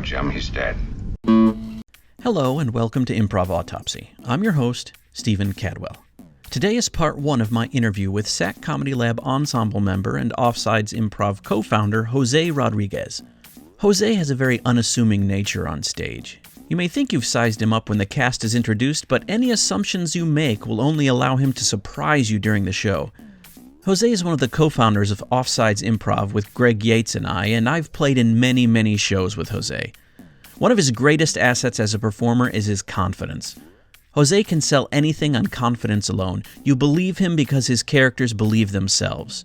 Jim. He's dead. Hello and welcome to Improv Autopsy. I'm your host, Stephen Cadwell. Today is part one of my interview with SAK Comedy Lab ensemble member and OFFSIDES Improv co-founder Jose Rodriguez. Jose has a very unassuming nature on stage. You may think you've sized him up when the cast is introduced, but any assumptions you make will only allow him to surprise you during the show. Jose is one of the co-founders of OFFSIDES Improv with Greg Yates and I've played in many shows with Jose. One of his greatest assets as a performer is his confidence. Jose can sell anything on confidence alone. You believe him because his characters believe themselves.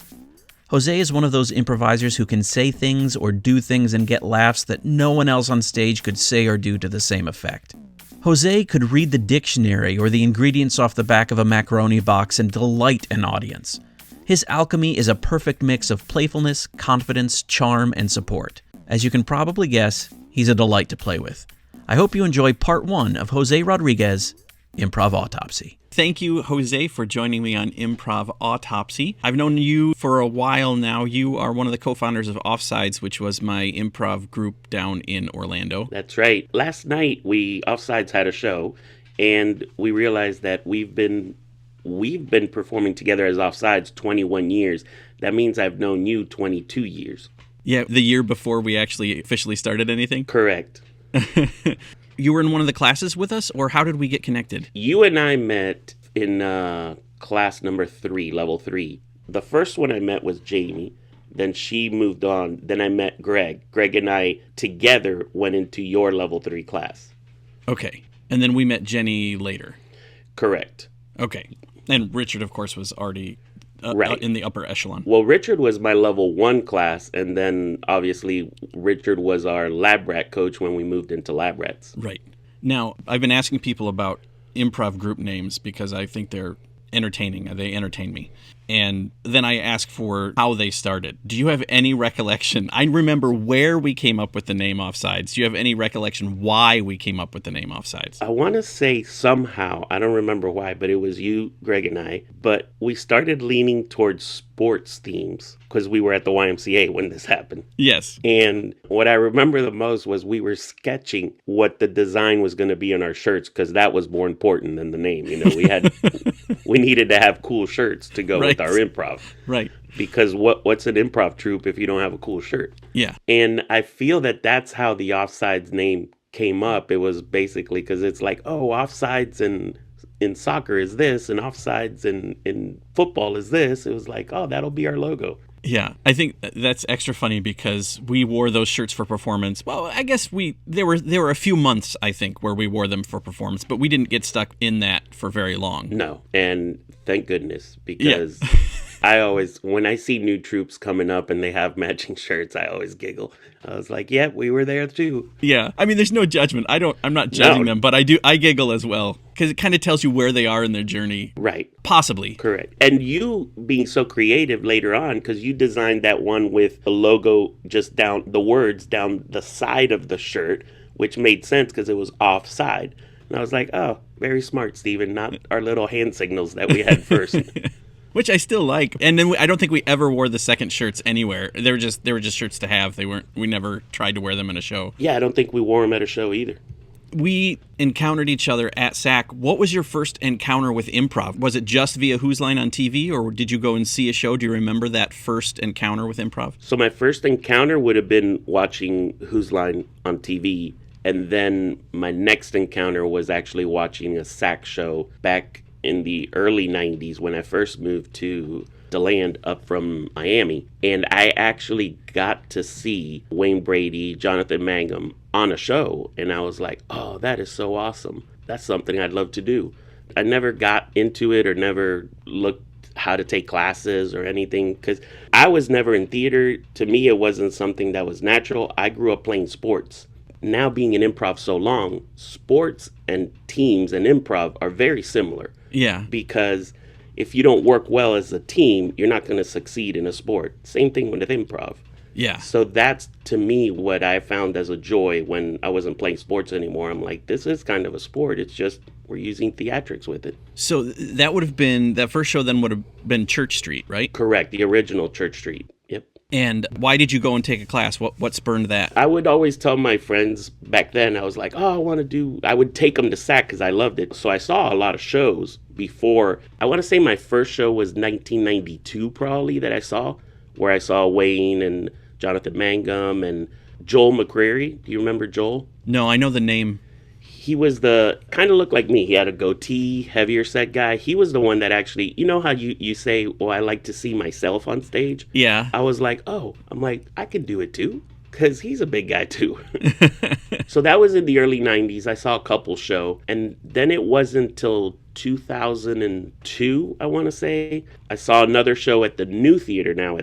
Jose is one of those improvisers who can say things or do things and get laughs that no one else on stage could say or do to the same effect. Jose could read the dictionary or the ingredients off the back of a macaroni box and delight an audience. His alchemy is a perfect mix of playfulness, confidence, charm, and support. As you can probably guess, he's a delight to play with. I hope you enjoy part one of Jose Rodriguez, Improv Autopsy. Thank you, Jose, for joining me on Improv Autopsy. I've known you for a while now. You are one of the co-founders of OFFSIDES, which was my improv group down in Orlando. That's right. Last night, OFFSIDES had a show, and we realized that we've been performing together as OFFSIDES 21 years. That means I've known you 22 years. Yeah, the year before we actually officially started anything? Correct. You were in one of the classes with us, or how did we get connected? You and I met in class number 3, level 3. The first one I met was Jamie. Then she moved on. Then I met Greg. Greg and I together went into your level 3 class. Okay. And then we met Jenny later. Correct. Okay. And Richard, of course, was already right in the upper echelon. Well, Richard was my level 1 class, and then obviously Richard was our lab rat coach when we moved into lab rats. Right. Now, I've been asking people about improv group names because I think they're entertaining. They entertain me. And then I ask for how they started. Do you have any recollection? I remember where we came up with the name OFFSIDES. Do you have any recollection why we came up with the name OFFSIDES? I want to say somehow, I don't remember why, but it was you, Greg, and I. But we started leaning towards sports themes because we were at the YMCA when this happened. Yes. And what I remember the most was we were sketching what the design was going to be on our shirts because that was more important than the name. You know, we needed to have cool shirts to go with our improv. Right. Because what's an improv troupe if you don't have a cool shirt? Yeah. And I feel that that's how the OFFSIDES name came up. It was basically because it's like, oh, offsides in soccer is this, and offsides in football is this. It was like, oh, that'll be our logo. Yeah, I think that's extra funny because we wore those shirts for performance. Well, I guess there were a few months, I think, where we wore them for performance, but we didn't get stuck in that for very long. No, and thank goodness, because I always, when I see new troops coming up and they have matching shirts, I always giggle. I was like, yeah, we were there too. Yeah, I mean, there's no judgment. I'm not judging them, but I giggle as well because it kind of tells you where they are in their journey. Right. Possibly. Correct. And you being so creative later on, because you designed that one with the logo just down, the words down the side of the shirt, which made sense because it was offside. And I was like, oh, very smart, Stephen, not our little hand signals that we had first. Which I still like. And then I don't think we ever wore the second shirts anywhere. They were just shirts to have. We never tried to wear them in a show. Yeah, I don't think we wore them at a show either. We encountered each other at SAK. What was your first encounter with improv? Was it just via Who's Line on TV, or did you go and see a show? Do you remember that first encounter with improv? So my first encounter would have been watching Who's Line on TV, and then my next encounter was actually watching a SAK show back in the early 90s when I first moved to DeLand up from Miami. And I actually got to see Wayne Brady, Jonathan Mangum on a show. And I was like, oh, that is so awesome. That's something I'd love to do. I never got into it or never looked how to take classes or anything because I was never in theater. To me, it wasn't something that was natural. I grew up playing sports. Now being in improv so long, sports and teams and improv are very similar. Yeah. Because if you don't work well as a team, you're not going to succeed in a sport. Same thing with improv. Yeah. So that's, to me, what I found as a joy when I wasn't playing sports anymore. I'm like, this is kind of a sport. It's just we're using theatrics with it. So that would have been, that first show then would have been Church Street, right? Correct. The original Church Street. Yep. And why did you go and take a class? What spurned that? I would always tell my friends back then, I was like, oh, I would take them to SAK because I loved it. So I saw a lot of shows before. I want to say my first show was 1992 probably that I saw, where I saw Wayne and Jonathan Mangum and Joel McCreary. Do you remember Joel? No, I know the name. He was kind of looked like me. He had a goatee, heavier set guy. He was the one that actually, you know how you say, oh, I like to see myself on stage? Yeah. I was like, I could do it too. Because he's a big guy too. So that was in the early 90s. I saw a couple show. And then it wasn't until 2002, I want to say. I saw another show at the new theater now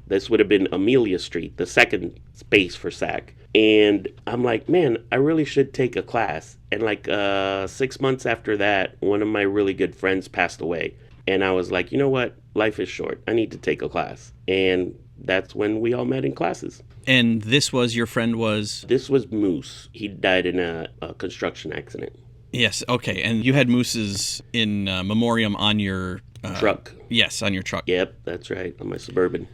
this would have been Amelia Street, the second space for SAK. And I'm like, man, I really should take a class. And 6 months after that, one of my really good friends passed away. And I was like, you know what? Life is short. I need to take a class. And that's when we all met in classes. And this was, your friend was? This was Moose. He died in a construction accident. Yes, okay. And you had Moose's in memoriam on your... truck. Yes, on your truck. Yep, that's right, on my Suburban.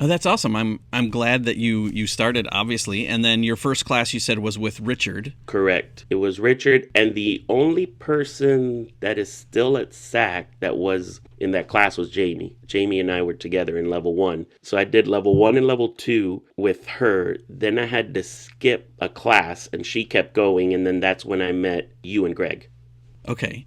Oh, that's awesome. I'm glad that you started, obviously. And then your first class, you said, was with Richard. Correct. It was Richard, and the only person that is still at SAK that was in that class was Jamie. Jamie and I were together in level 1. So I did level 1 and level 2 with her. Then I had to skip a class, and she kept going, and then that's when I met you and Greg. Okay.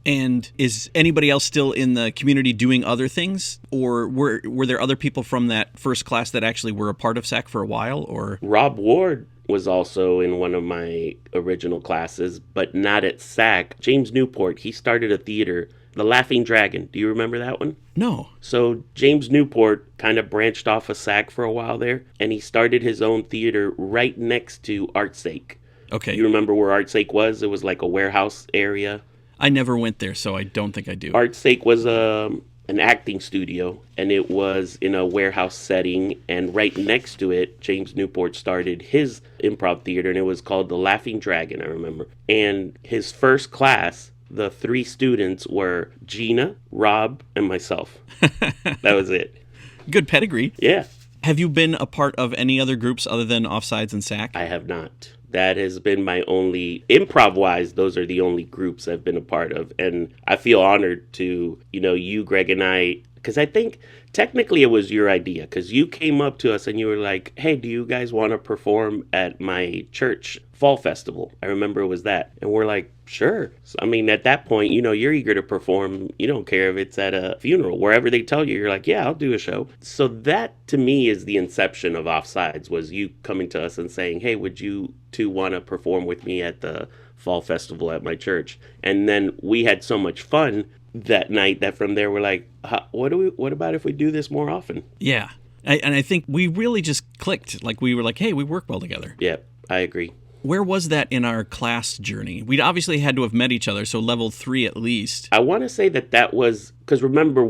And is anybody else still in the community doing other things? Or were there other people from that first class that actually were a part of SAK for a while? Or Rob Ward was also in one of my original classes, but not at SAK. James Newport, he started a theater, The Laughing Dragon. Do you remember that one? No. So James Newport kind of branched off of SAK for a while there, and he started his own theater right next to ArtSake. Okay. You remember where ArtSake was? It was like a warehouse area. I never went there, so I don't think I do. ArtSake was an acting studio, and it was in a warehouse setting, and right next to it, James Newport started his improv theater, and it was called The Laughing Dragon, I remember. And his first class, the 3 students were Gina, Rob, and myself. That was it. Good pedigree. Yeah. Have you been a part of any other groups other than Offsides and SAK? I have not. That has been my only, improv-wise, those are the only groups I've been a part of. And I feel honored to, you, Greg, and I, because I think technically it was your idea, because you came up to us and you were like, hey, do you guys want to perform at my church fall festival? I remember it was that. And we're like, sure. So, at that point, you're eager to perform. You don't care if it's at a funeral. Wherever they tell you, you're like, yeah, I'll do a show. So that, to me, is the inception of Offsides, was you coming to us and saying, hey, would you two want to perform with me at the fall festival at my church? And then we had so much fun that night that from there we're like, what about if we do this more often? Yeah. And I think we really just clicked. Like, we were like, hey, we work well together. Yeah, I agree. Where was that in our class journey? We'd obviously had to have met each other, so level 3 at least. I want to say that was, because remember,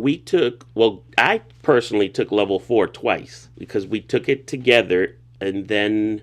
I personally took level 4 twice, because we took it together, and then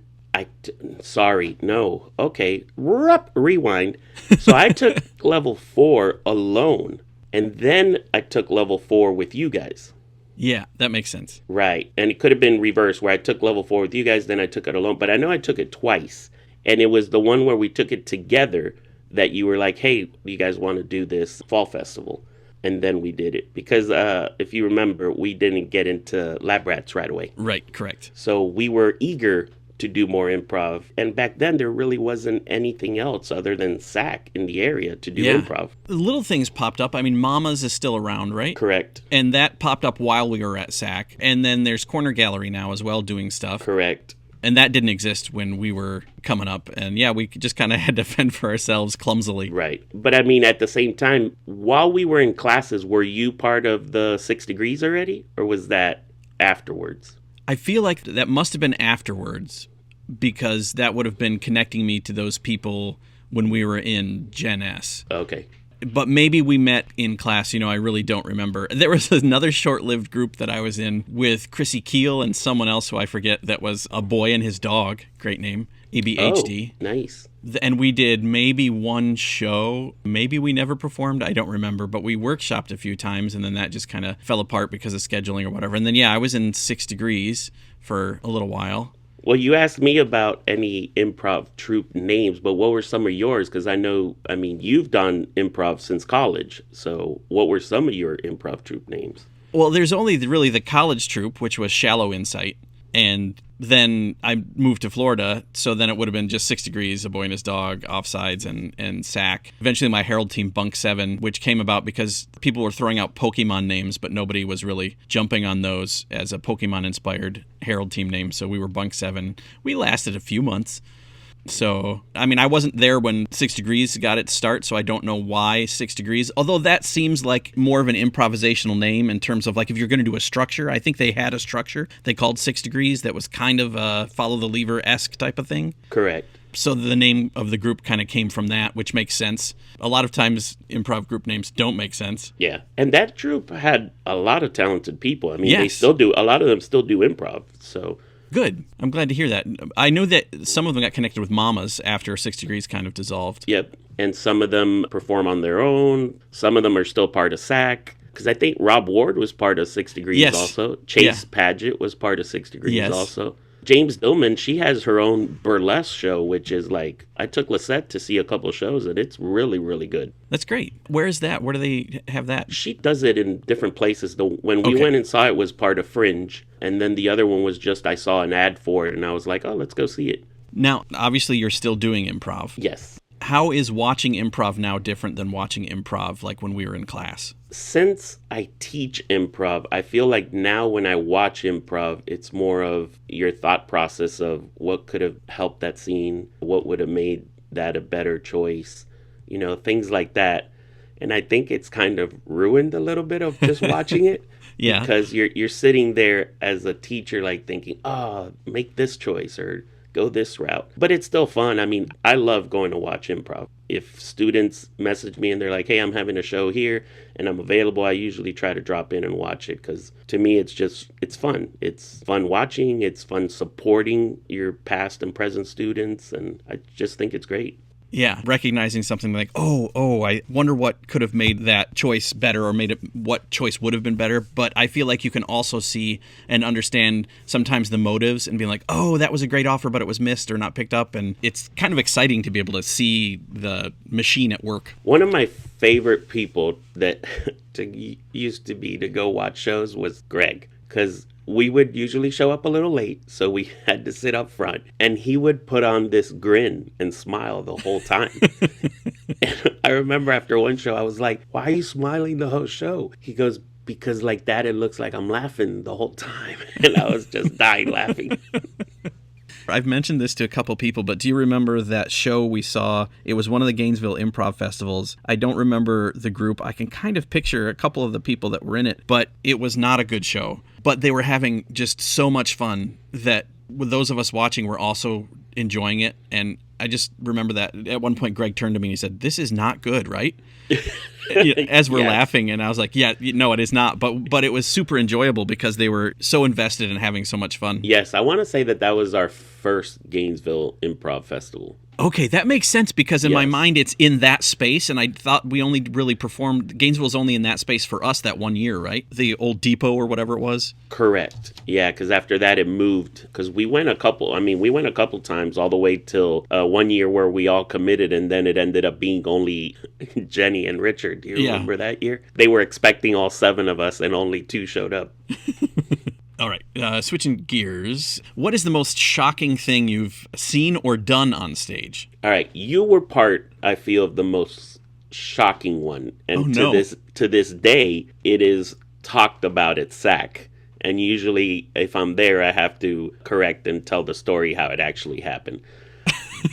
rewind. So I took level 4 alone, and then I took level 4 with you guys. Yeah, that makes sense. Right, and it could have been reversed, where I took level 4 with you guys, then I took it alone, but I know I took it twice. And it was the one where we took it together that you were like, hey, do you guys want to do this fall festival? And then we did it. Because if you remember, we didn't get into Lab Rats right away. Right, correct. So we were eager to do more improv. And back then, there really wasn't anything else other than SAK in the area to do improv. Little things popped up. Mama's is still around, right? Correct. And that popped up while we were at SAK. And then there's Corner Gallery now as well doing stuff. Correct. And that didn't exist when we were coming up. And yeah, we just kind of had to fend for ourselves clumsily. Right. But at the same time, while we were in classes, were you part of the 6 Degrees already? Or was that afterwards? I feel like that must have been afterwards, because that would have been connecting me to those people when we were in Gen S. Okay. But maybe we met in class, I really don't remember. There was another short-lived group that I was in with Chrissy Keel and someone else who I forget, that was a boy and his dog. Great name. Oh, EBHD. nice. And we did maybe one show. Maybe we never performed. I don't remember. But we workshopped a few times, and then that just kind of fell apart because of scheduling or whatever. And then, yeah, I was in 6 Degrees for a little while. Well, you asked me about any improv troupe names, but what were some of yours? Because I mean, you've done improv since college. So what were some of your improv troupe names? Well, there's only really the college troupe, which was Shallow Insight. And then I moved to Florida, so then it would have been just 6 Degrees, A Boy and His Dog, Offsides, and SAK. Eventually my Herald team, Bunk 7, which came about because people were throwing out Pokemon names, but nobody was really jumping on those as a Pokemon-inspired Herald team name, so we were Bunk 7. We lasted a few months. So, I mean, I wasn't there when 6 Degrees got its start, so I don't know why 6 Degrees, although that seems like more of an improvisational name in terms of, like, if you're going to do a structure. I think they had a structure they called 6 Degrees that was kind of a follow-the-lever-esque type of thing. Correct. So the name of the group kind of came from that, which makes sense. A lot of times, improv group names don't make sense. Yeah, and that troupe had a lot of talented people. I mean, Yes. they still do, a lot of them still do improv, so... Good. I'm glad to hear that. I know that some of them got connected with Mamas after 6 Degrees kind of dissolved. Yep. And some of them perform on their own. Some of them are still part of SAK. Because I think Rob Ward was part of 6 Degrees Yes. also. Chase Padgett was part of 6 Degrees Yes. also. James Dillman, she has her own burlesque show, which is like, I took Lisette to see a couple shows, and it's really, really good. That's great. Where is that? Where do they have that? She does it in different places. When we Okay. went and saw it was part of Fringe, and then the other one was just I saw an ad for it, and I was like, oh, let's go see it. Now, obviously, you're still doing improv. Yes. How is watching improv now different than watching improv like when we were in class? Since I teach improv, I feel like now when I watch improv, it's more of your thought process of what could have helped that scene, what would have made that a better choice, you know, things like that. And I think it's kind of ruined a little bit of just watching it. Yeah. Because you're sitting there as a teacher, like thinking, oh, make this choice or go this route. But it's still fun. I mean, I love going to watch improv. If students message me and they're like, hey, I'm having a show here and I'm available, I usually try to drop in and watch it because to me, it's fun. It's fun watching. It's fun supporting your past and present students. And I just think it's great. Yeah, recognizing something like, oh, I wonder what could have made that choice better or made it what choice would have been better. But I feel like you can also see and understand sometimes the motives and being like, oh, that was a great offer, but it was missed or not picked up. And it's kind of exciting to be able to see the machine at work. One of my favorite people that used to be to go watch shows was Greg, because we would usually show up a little late, so we had to sit up front. And he would put on this grin and smile the whole time. And I remember after one show, I was like, why are you smiling the whole show? He goes, because like that, it looks like I'm laughing the whole time. And I was just dying laughing. I've mentioned this to a couple people, but do you remember that show we saw? It was one of the Gainesville Improv Festivals. I don't remember the group. I can kind of picture a couple of the people that were in it, but it was not a good show. But they were having just so much fun that with those of us watching were also enjoying it. And I just remember that at one point Greg turned to me and he said, this is not good, right? As we're laughing, and I was like, yeah, no, it is not. But it was super enjoyable because they were so invested in having so much fun. Yes, I want to say that was our first Gainesville Improv Festival. Okay, that makes sense because in my mind it's in that space, and I thought we only really performed, Gainesville's only in that space for us that one year, right? The old depot or whatever it was? Correct. Yeah, because after that it moved, because we went a couple times all the way till one year where we all committed, and then it ended up being only Jenny and Richard. Do you remember that year? They were expecting all 7 of us and only 2 showed up. All right, switching gears. What is the most shocking thing you've seen or done on stage? All right, you were part, I feel, of the most shocking one. And to this day, it is talked about at SAK. And usually, if I'm there, I have to correct and tell the story how it actually happened.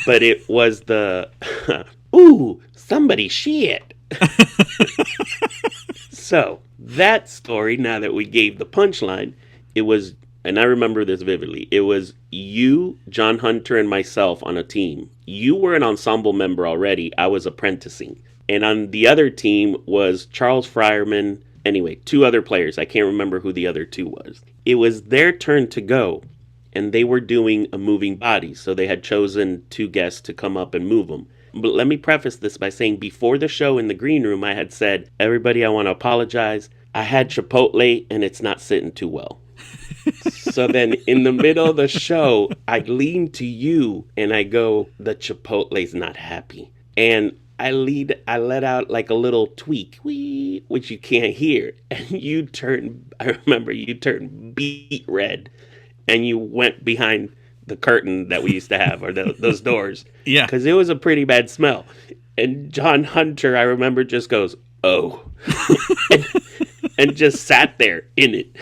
But it was the, ooh, somebody shit. So, that story, now that we gave the punchline, it was, and I remember this vividly, it was you, John Hunter, and myself on a team. You were an ensemble member already. I was apprenticing. And on the other team was Charles Fryerman. Anyway, 2 other players. I can't remember who the other 2 was. It was their turn to go. and they were doing a moving body. So they had chosen 2 guests to come up and move them. But let me preface this by saying before the show in the green room, I had said, everybody, I want to apologize. I had Chipotle and it's not sitting too well. So then in the middle of the show, I lean to you and I go, the Chipotle's not happy. And I let out like a little tweak, wee, which you can't hear. And I remember you turned beet red and you went behind the curtain that we used to have, or those doors. Yeah. Because it was a pretty bad smell. And John Hunter, I remember, just goes, oh. and just sat there in it.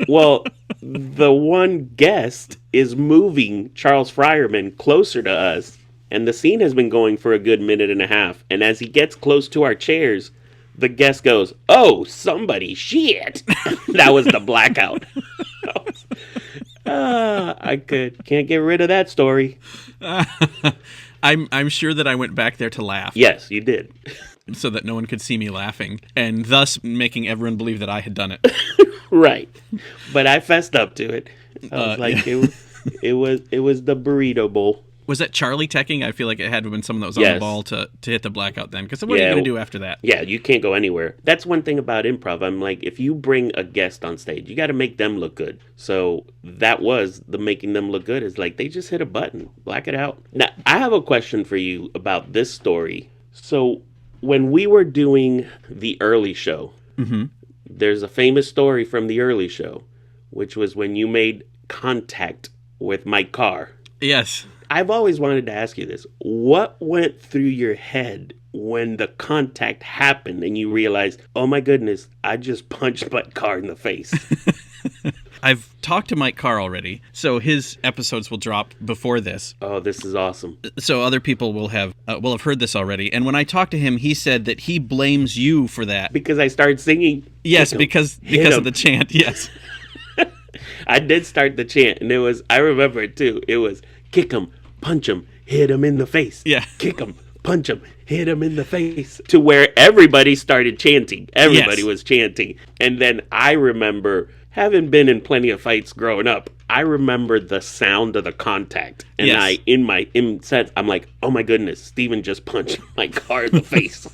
Well, the one guest is moving Charles Fryerman closer to us. And the scene has been going for a good minute and a half. And as he gets close to our chairs, the guest goes, oh, somebody shit. That was the blackout. I can't get rid of that story. I'm sure that I went back there to laugh. Yes, you did. So that no one could see me laughing, and thus making everyone believe that I had done it. Right. But I fessed up to it. I was like, yeah. it was the burrito bowl. Was that Charlie teching? I feel like it had to have been someone that was on the ball to hit the blackout then. Because what are you going to do after that? Yeah, you can't go anywhere. That's one thing about improv. I'm like, if you bring a guest on stage, you got to make them look good. So that was the making them look good, is like they just hit a button, black it out. Now, I have a question for you about this story. So when we were doing the early show, there's a famous story from the early show, which was when you made contact with Mike Carr. Yes. I've always wanted to ask you this. What went through your head when the contact happened and you realized, oh my goodness, I just punched Mike Carr in the face? I've talked to Mike Carr already, so his episodes will drop before this. Oh, this is awesome. So other people will have heard this already. And when I talked to him, he said that he blames you for that. Because I started singing. Yes, because of the chant, yes. I did start the chant, and I remember it too. It was, kick him, punch him, hit him in the face. Yeah. Kick him, punch him, hit him in the face. To where everybody started chanting. Everybody was chanting. And then I remember, having been in plenty of fights growing up, I remember the sound of the contact. And I'm like, oh my goodness, Steven just punched my car in the face.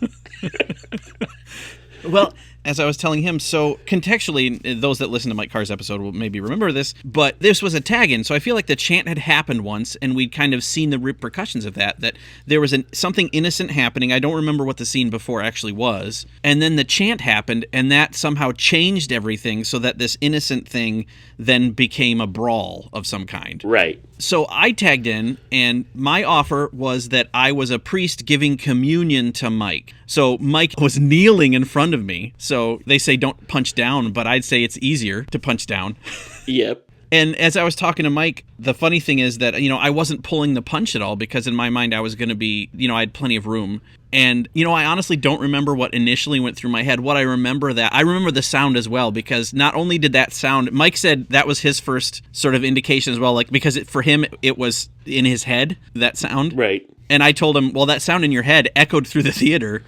Well, as I was telling him, so contextually, those that listen to Mike Carr's episode will maybe remember this, but this was a tag-in, so I feel like the chant had happened once, and we'd kind of seen the repercussions of that there was something innocent happening. I don't remember what the scene before actually was, and then the chant happened, and that somehow changed everything so that this innocent thing then became a brawl of some kind. Right. So I tagged in, and my offer was that I was a priest giving communion to Mike. So Mike was kneeling in front of me. So they say don't punch down, but I'd say it's easier to punch down. Yep. And as I was talking to Mike, the funny thing is that, I wasn't pulling the punch at all, because in my mind I was going to be, I had plenty of room. And, I honestly don't remember what initially went through my head. What I remember the sound as well, because not only did that sound, Mike said that was his first sort of indication as well, like, because for him, it was in his head, that sound. Right. And I told him, well, that sound in your head echoed through the theater,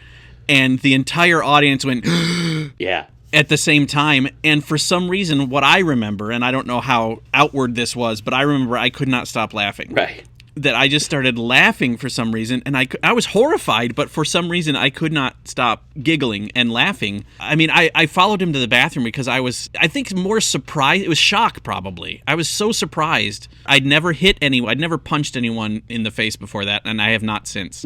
and the entire audience went, yeah, at the same time. And for some reason, what I remember, and I don't know how outward this was, but I remember I could not stop laughing. Right. That I just started laughing for some reason, and I was horrified, but for some reason I could not stop giggling and laughing. I mean, I followed him to the bathroom because I think more surprised. It was shock, probably. I was so surprised. I'd never punched anyone in the face before that, and I have not since.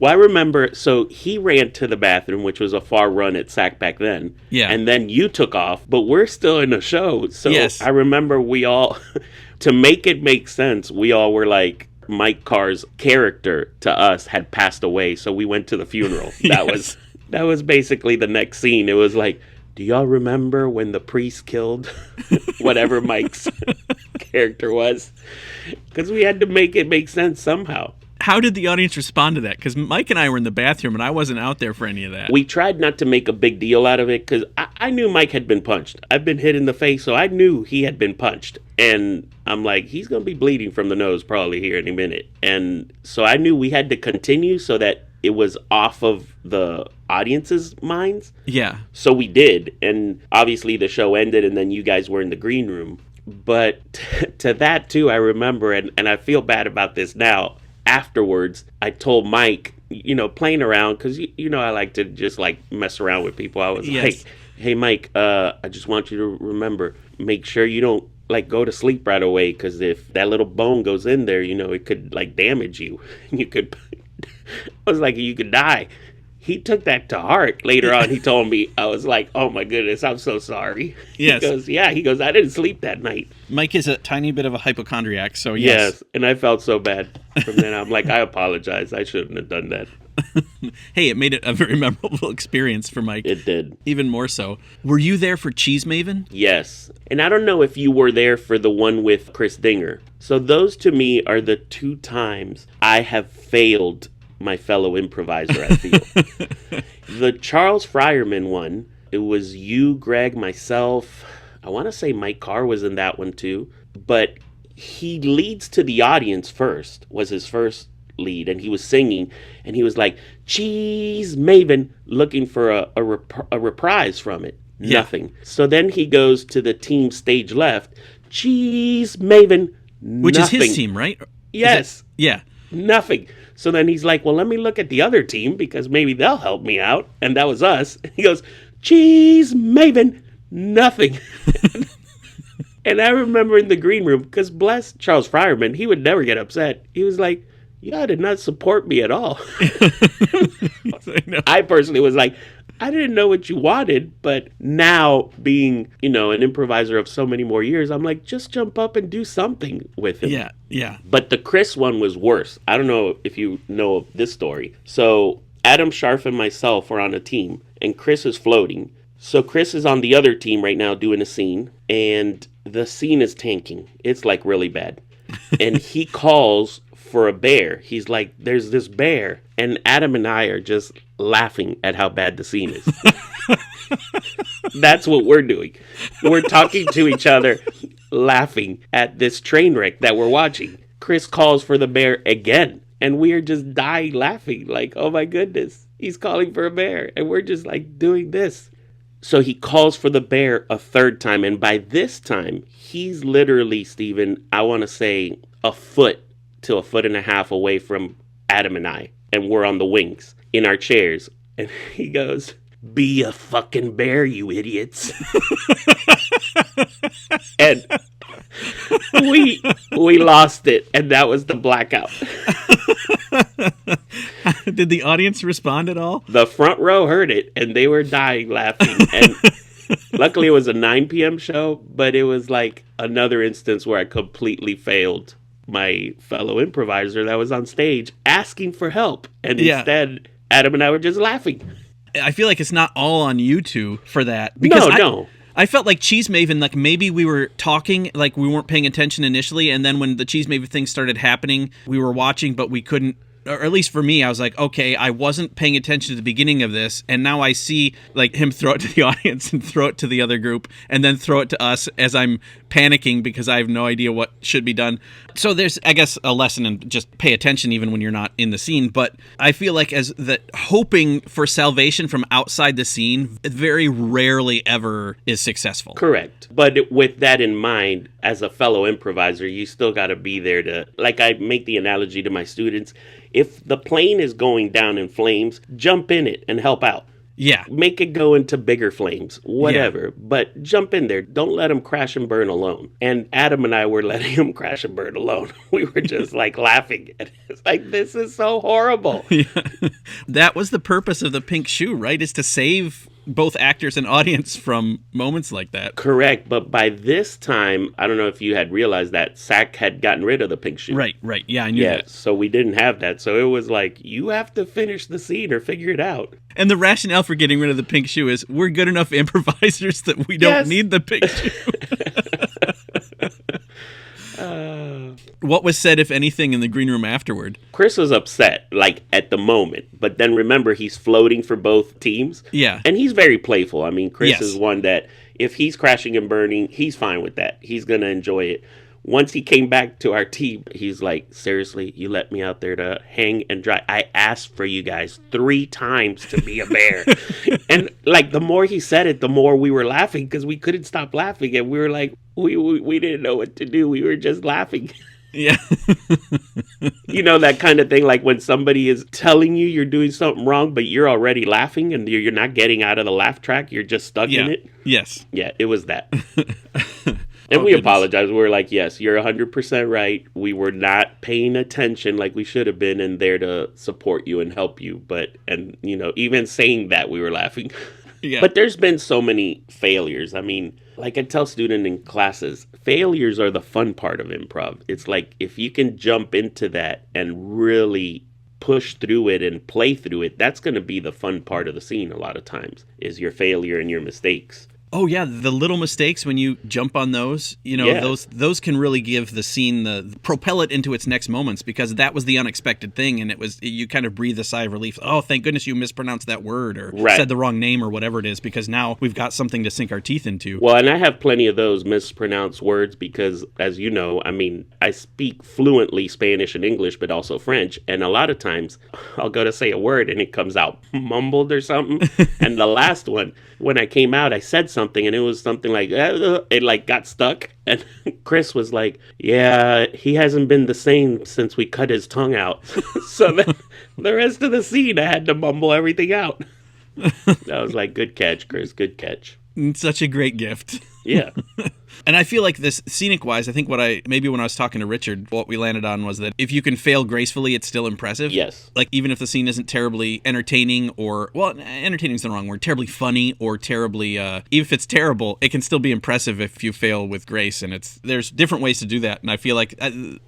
Well, I remember, so he ran to the bathroom, which was a far run at SAK back then. Yeah. And then you took off, but we're still in the show. So yes. I remember we all, to make it make sense, we all were like, Mike Carr's character to us had passed away, so we went to the funeral. That was basically the next scene. It was like, do y'all remember when the priest killed whatever Mike's character was? Because we had to make it make sense somehow. How did the audience respond to that? Because Mike and I were in the bathroom, and I wasn't out there for any of that. We tried not to make a big deal out of it, because I knew Mike had been punched. I've been hit in the face, so I knew he had been punched. And I'm like, he's going to be bleeding from the nose probably here in a minute. And so I knew we had to continue so that it was off of the audience's minds. Yeah. So we did. And obviously the show ended, and then you guys were in the green room. But to that too, I remember, and I feel bad about this now. Afterwards, I told Mike, playing around, because I like to just like mess around with people. I was like, "Hey, Mike, I just want you to remember, make sure you don't like go to sleep right away, because if that little bone goes in there, it could like damage you. You could." I was like, "You could die." He took that to heart. Later on, he told me, I was like, "Oh my goodness, I'm so sorry." Yes. He goes, "I didn't sleep that night." Mike is a tiny bit of a hypochondriac, so yes. And I felt so bad from then. I'm like, I apologize. I shouldn't have done that. Hey, it made it a very memorable experience for Mike. It did. Even more so. Were you there for Cheese Maven? Yes. And I don't know if you were there for the one with Chris Dinger. So those to me are the 2 times I have failed my fellow improviser, I feel. The Charles Fryerman one, it was you, Greg, myself. I want to say Mike Carr was in that one too. But he leads to the audience first, was his first lead. And he was singing, and he was like, "Cheese Maven," looking for a reprise from it. Yeah. Nothing. So then he goes to the team stage left, "Cheese Maven," Which nothing. is his team, right? Yes. Yeah. Nothing. So then he's like, "Well, let me look at the other team because maybe they'll help me out." And that was us. He goes, "Cheese Maven," nothing. And I remember in the green room, because bless Charles Fryerman, he would never get upset. He was like, "Y'all did not support me at all." I personally was like, I didn't know what you wanted, but now being, an improviser of so many more years, I'm like, just jump up and do something with him. Yeah. But the Chris one was worse. I don't know if you know this story. So Adam Scharf and myself are on a team, and Chris is floating. So Chris is on the other team right now doing a scene, and the scene is tanking. It's like really bad. And he calls for a bear. He's like, "There's this bear." And Adam and I are just laughing at how bad the scene is. That's what we're doing. We're talking to each other, laughing at this train wreck that we're watching. Chris calls for the bear again, and we are just dying laughing. Like, oh my goodness, he's calling for a bear. And we're just like doing this. So he calls for the bear a 3rd time. And by this time, he's literally, Stephen, I want to say a foot to a foot and a half away from Adam and I. And we're on the wings in our chairs. And he goes, "Be a fucking bear, you idiots." And we lost it. And that was the blackout. Did the audience respond at all? The front row heard it, and they were dying laughing. And luckily it was a 9 p.m. show, but it was like another instance where I completely failed my fellow improviser that was on stage asking for help. And instead, Adam and I were just laughing. I feel like it's not all on you two for that. Because No. I felt like Cheese Maven, like maybe we were talking, like we weren't paying attention initially, and then when the Cheese Maven thing started happening, we were watching, but we couldn't, or at least for me, I was like, okay, I wasn't paying attention to the beginning of this, and now I see like him throw it to the audience and throw it to the other group, and then throw it to us as I'm panicking because I have no idea what should be done. So there's, I guess, a lesson in just pay attention even when you're not in the scene. But I feel like as that hoping for salvation from outside the scene very rarely ever is successful. Correct. But with that in mind, as a fellow improviser, you still got to be there to, like I make the analogy to my students, if the plane is going down in flames, jump in it and help out. Yeah. Make it go into bigger flames, whatever. Yeah. But jump in there. Don't let him crash and burn alone. And Adam and I were letting him crash and burn alone. We were just like laughing. It's like, this is so horrible. Yeah. That was the purpose of the pink shoe, right? Is to save both actors and audience from moments like that. Correct. But by this time, I don't know if you had realized that SAK had gotten rid of the pink shoe. Right. Yeah, I knew that. So we didn't have that. So it was like, you have to finish the scene or figure it out. And the rationale for getting rid of the pink shoe is we're good enough improvisers that we don't need the pink shoe. What was said, if anything, in the green room afterward? Chris was upset, like, at the moment. But then remember, he's floating for both teams. Yeah. And he's very playful. I mean, Chris is one that, if he's crashing and burning, he's fine with that. He's going to enjoy it. once he came back to our team, he's like, seriously, you let me out there to hang and dry. I asked for you guys 3 times to be a bear. And like, the more he said it, the more we were laughing because we couldn't stop laughing. And we were like, we didn't know what to do. We were just laughing. Yeah. You know, that kind of thing, like when somebody is telling you you're doing something wrong, but you're already laughing and you're not getting out of the laugh track. You're just stuck in it. Yes. Yeah, it was that. And we apologize. We were like, yes, you're 100% right. We were not paying attention like we should have been and there to support you and help you. And you know, even saying that, we were laughing. Yeah. But there's been so many failures. I mean, like I tell students in classes, failures are the fun part of improv. It's like if you can jump into that and really push through it and play through it, that's going to be the fun part of the scene a lot of times, is your failure and your mistakes. Oh yeah, the little mistakes when you jump on those, you know, those can really give the scene propel it into its next moments, because that was the unexpected thing, and you kind of breathe a sigh of relief. Oh, thank goodness you mispronounced that word or said the wrong name or whatever it is, because now we've got something to sink our teeth into. Well, and I have plenty of those mispronounced words because, as you know, I mean, I speak fluently Spanish and English, but also French, and a lot of times I'll go to say a word and it comes out mumbled or something. And the last one, when I came out, I said something and it was something like, it like got stuck. And Chris was like, yeah, he hasn't been the same since we cut his tongue out. So the rest of the scene, I had to mumble everything out. I was like, good catch, Chris, good catch. Such a great gift. Yeah. And I feel like this, scenic-wise, I think maybe when I was talking to Richard, what we landed on was that if you can fail gracefully, it's still impressive. Yes. Like, even if the scene isn't terribly entertaining entertaining is the wrong word, terribly funny or terribly, even if it's terrible, it can still be impressive if you fail with grace. And there's different ways to do that. And I feel like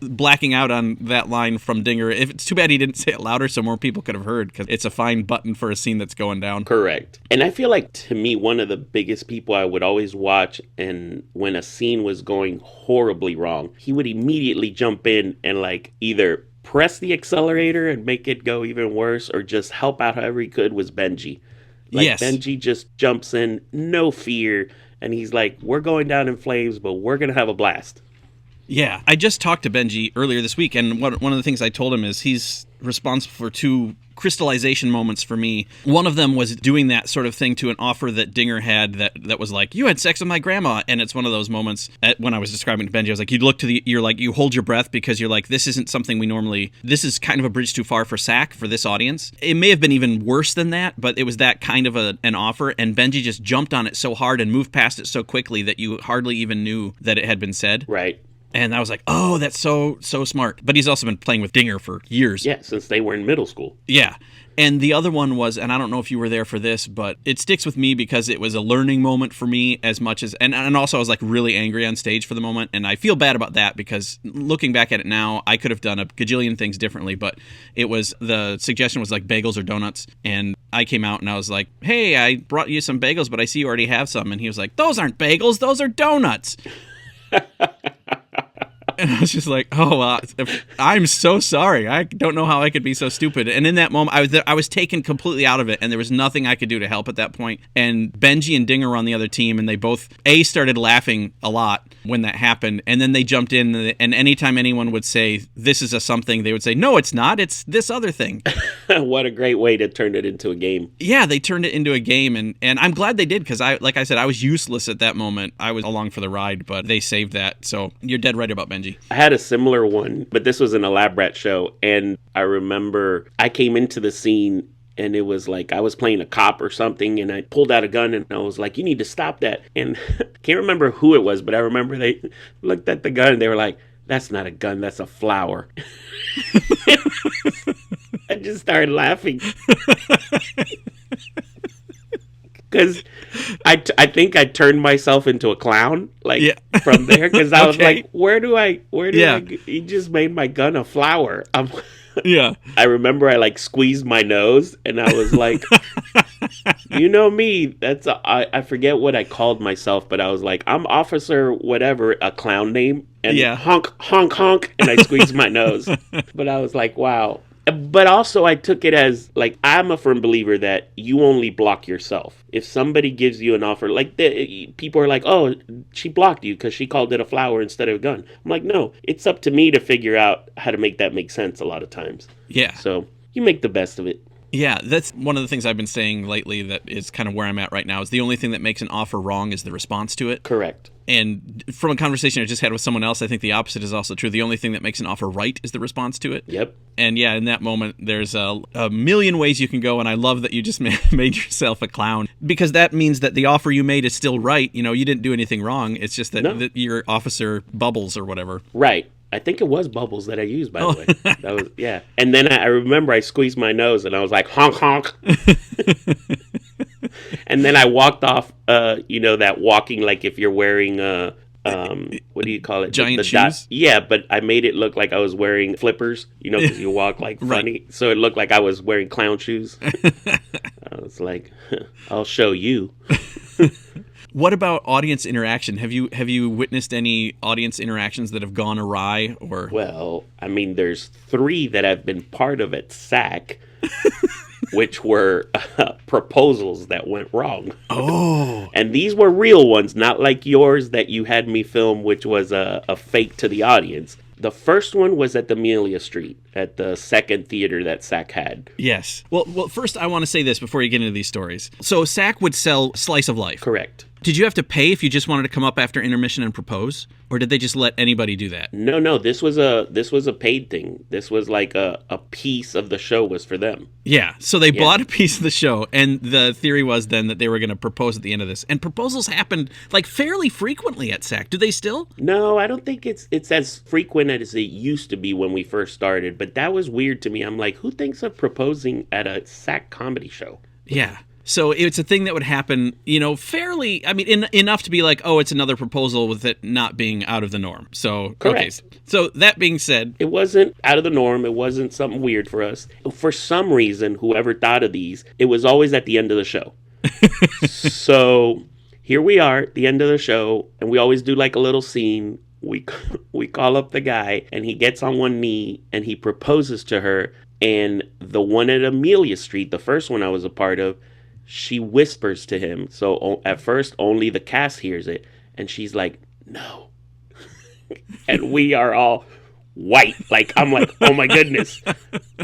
blacking out on that line from Dinger, if it's too bad he didn't say it louder so more people could have heard, because it's a fine button for a scene that's going down. Correct. And I feel like, to me, one of the biggest people I would always watch, and when a scene was going horribly wrong, he would immediately jump in and like either press the accelerator and make it go even worse or just help out however he could, was Benji. Like, yes. Benji just jumps in, no fear, and he's like, we're going down in flames, but we're going to have a blast. Yeah, I just talked to Benji earlier this week, and one of the things I told him is he's responsible for 2 crystallization moments for me. One of them was doing that sort of thing to an offer that Dinger had that was like, you had sex with my grandma. And it's one of those moments when I was describing to Benji, I was like, you hold your breath because you're like, this isn't something this is kind of a bridge too far for SAK, for this audience. It may have been even worse than that, but it was that kind of an offer. And Benji just jumped on it so hard and moved past it so quickly that you hardly even knew that it had been said. Right. And I was like, oh, that's so smart. But he's also been playing with Dinger for years. Yeah, since they were in middle school. Yeah. And the other one was, and I don't know if you were there for this, but it sticks with me because it was a learning moment for me as much as, and also I was like really angry on stage for the moment. And I feel bad about that because looking back at it now, I could have done a gajillion things differently, but the suggestion was like bagels or donuts. And I came out and I was like, hey, I brought you some bagels, but I see you already have some. And he was like, those aren't bagels, those are donuts. And I was just like, I'm so sorry. I don't know how I could be so stupid. And in that moment, I was taken completely out of it, and there was nothing I could do to help at that point. And Benji and Dinger were on the other team, and they both, started laughing a lot when that happened. And then they jumped in, and anytime anyone would say, this is a something, they would say, no, it's not. It's this other thing. What a great way to turn it into a game. Yeah, they turned it into a game, and I'm glad they did, because like I said, I was useless at that moment. I was along for the ride, but they saved that. So you're dead right about Benji. I had a similar one, but this was in a lab rat show, and I remember I came into the scene and it was like I was playing a cop or something, and I pulled out a gun and I was like, you need to stop that. And I can't remember who it was, but I remember they looked at the gun and they were like, that's not a gun, that's a flower. I just started laughing. Because I think I turned myself into a clown, from there. Because I was like, where do I, he just made my gun a flower. Yeah. I remember I squeezed my nose and I was like, you know me, I forget what I called myself, but I was like, I'm Officer whatever, a clown name. And honk, honk, honk. And I squeezed my nose. But I was like, wow. But also I took it as, like, I'm a firm believer that you only block yourself. If somebody gives you an offer, like, people are like, oh, she blocked you because she called it a flower instead of a gun. I'm like, no, it's up to me to figure out how to make that make sense a lot of times. Yeah. So you make the best of it. Yeah, that's one of the things I've been saying lately that is kind of where I'm at right now, is the only thing that makes an offer wrong is the response to it. Correct. And from a conversation I just had with someone else, I think the opposite is also true. The only thing that makes an offer right is the response to it. Yep. And yeah, in that moment, there's a million ways you can go, and I love that you just made yourself a clown, because that means that the offer you made is still right. You know, you didn't do anything wrong. It's just that your officer bubbles or whatever. Right. I think it was Bubbles that I used, by the way. That was, yeah. And then I remember I squeezed my nose and I was like, honk, honk. And then I walked off, that walking, like if you're wearing, what do you call it? Giant shoes? Yeah, but I made it look like I was wearing flippers, because you walk like funny. Right. So it looked like I was wearing clown shoes. I was like, I'll show you. What about audience interaction? Have you witnessed any audience interactions that have gone awry? Or Well, I mean, there's 3 that I've been part of at SAK, which were proposals that went wrong. Oh. And these were real ones, not like yours that you had me film, which was a fake to the audience. The first one was at the Amelia Street, at the second theater that SAK had. Yes. Well, first I want to say this before you get into these stories. So SAK would sell Slice of Life. Correct. Did you have to pay if you just wanted to come up after intermission and propose? Or did they just let anybody do that? No, this was a paid thing. This was like a piece of the show was for them. Yeah, so they bought a piece of the show, and the theory was then that they were going to propose at the end of this. And proposals happened like fairly frequently at SAK. Do they still? No, I don't think it's as frequent as it used to be when we first started, but that was weird to me. I'm like, who thinks of proposing at a SAK comedy show? Yeah. So it's a thing that would happen, fairly, I mean, enough to be like, oh, it's another proposal with it not being out of the norm. So, Correct. Okay. So that being said, it wasn't out of the norm. It wasn't something weird for us. For some reason, whoever thought of these, it was always at the end of the show. So here we are at the end of the show, and we always do like a little scene. We call up the guy, and he gets on one knee, and he proposes to her. And the one at Amelia Street, the first one I was a part of, she whispers to him. So at first, only the cast hears it. And she's like, no. And we are all white. Like, I'm like, oh my goodness.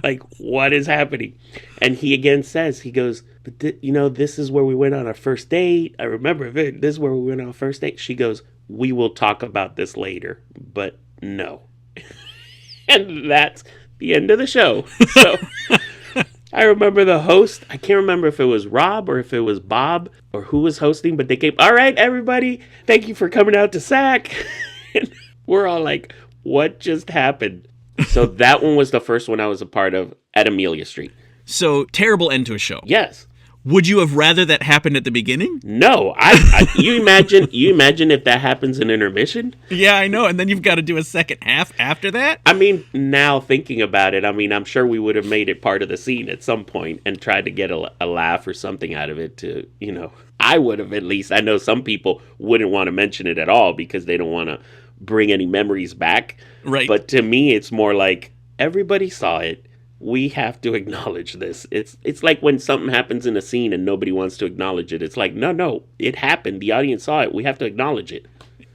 Like, what is happening? And he again says, he goes, but this is where we went on our first date. I remember it. This is where we went on our first date. She goes, we will talk about this later. But no. And that's the end of the show. So I remember the host, I can't remember if it was Rob or if it was Bob or who was hosting, but they came, all right, everybody, thank you for coming out to SAK. And we're all like, what just happened? So that one was the first one I was a part of at Amelia Street. So terrible end to a show. Yes. Would you have rather that happened at the beginning? No. You imagine if that happens in intermission? Yeah, I know. And then you've got to do a second half after that? I mean, now thinking about it, I mean, I'm sure we would have made it part of the scene at some point and tried to get a laugh or something out of it to, I would have at least. I know some people wouldn't want to mention it at all because they don't want to bring any memories back. Right. But to me, it's more like everybody saw it. We have to acknowledge this. It's like when something happens in a scene and nobody wants to acknowledge it. It's like, no, it happened. The audience saw it. We have to acknowledge it.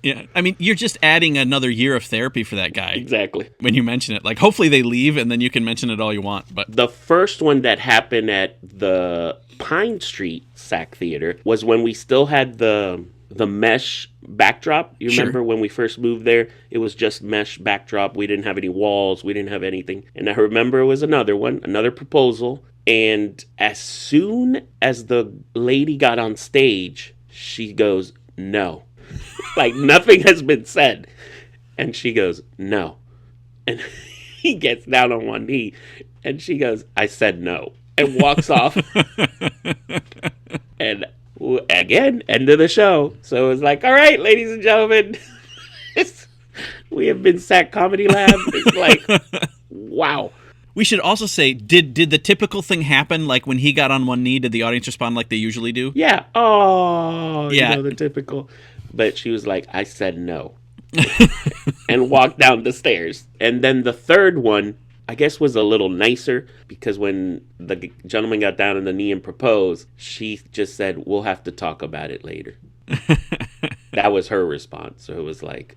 Yeah. I mean, you're just adding another year of therapy for that guy. Exactly. When you mention it. Like, hopefully they leave and then you can mention it all you want. But the first one that happened at the Pine Street SAK Theater was when we still had the mesh backdrop. You remember when we first moved there? It was just mesh backdrop. We didn't have any walls. We didn't have anything. And I remember it was another proposal. And as soon as the lady got on stage, she goes, no. Like nothing has been said. And she goes, no. And he gets down on one knee. And she goes, I said no. And walks off. And again, end of the show. So it was like, all right, ladies and gentlemen, we have been SAK Comedy Lab. It's like, wow. We should also say, did the typical thing happen? Like when he got on one knee, did the audience respond like they usually do? Yeah. Oh, yeah. The typical. But she was like, I said no. And walked down the stairs. And then the third one, I guess was a little nicer, because when the gentleman got down on the knee and proposed, she just said, "We'll have to talk about it later." That was her response. So it was like,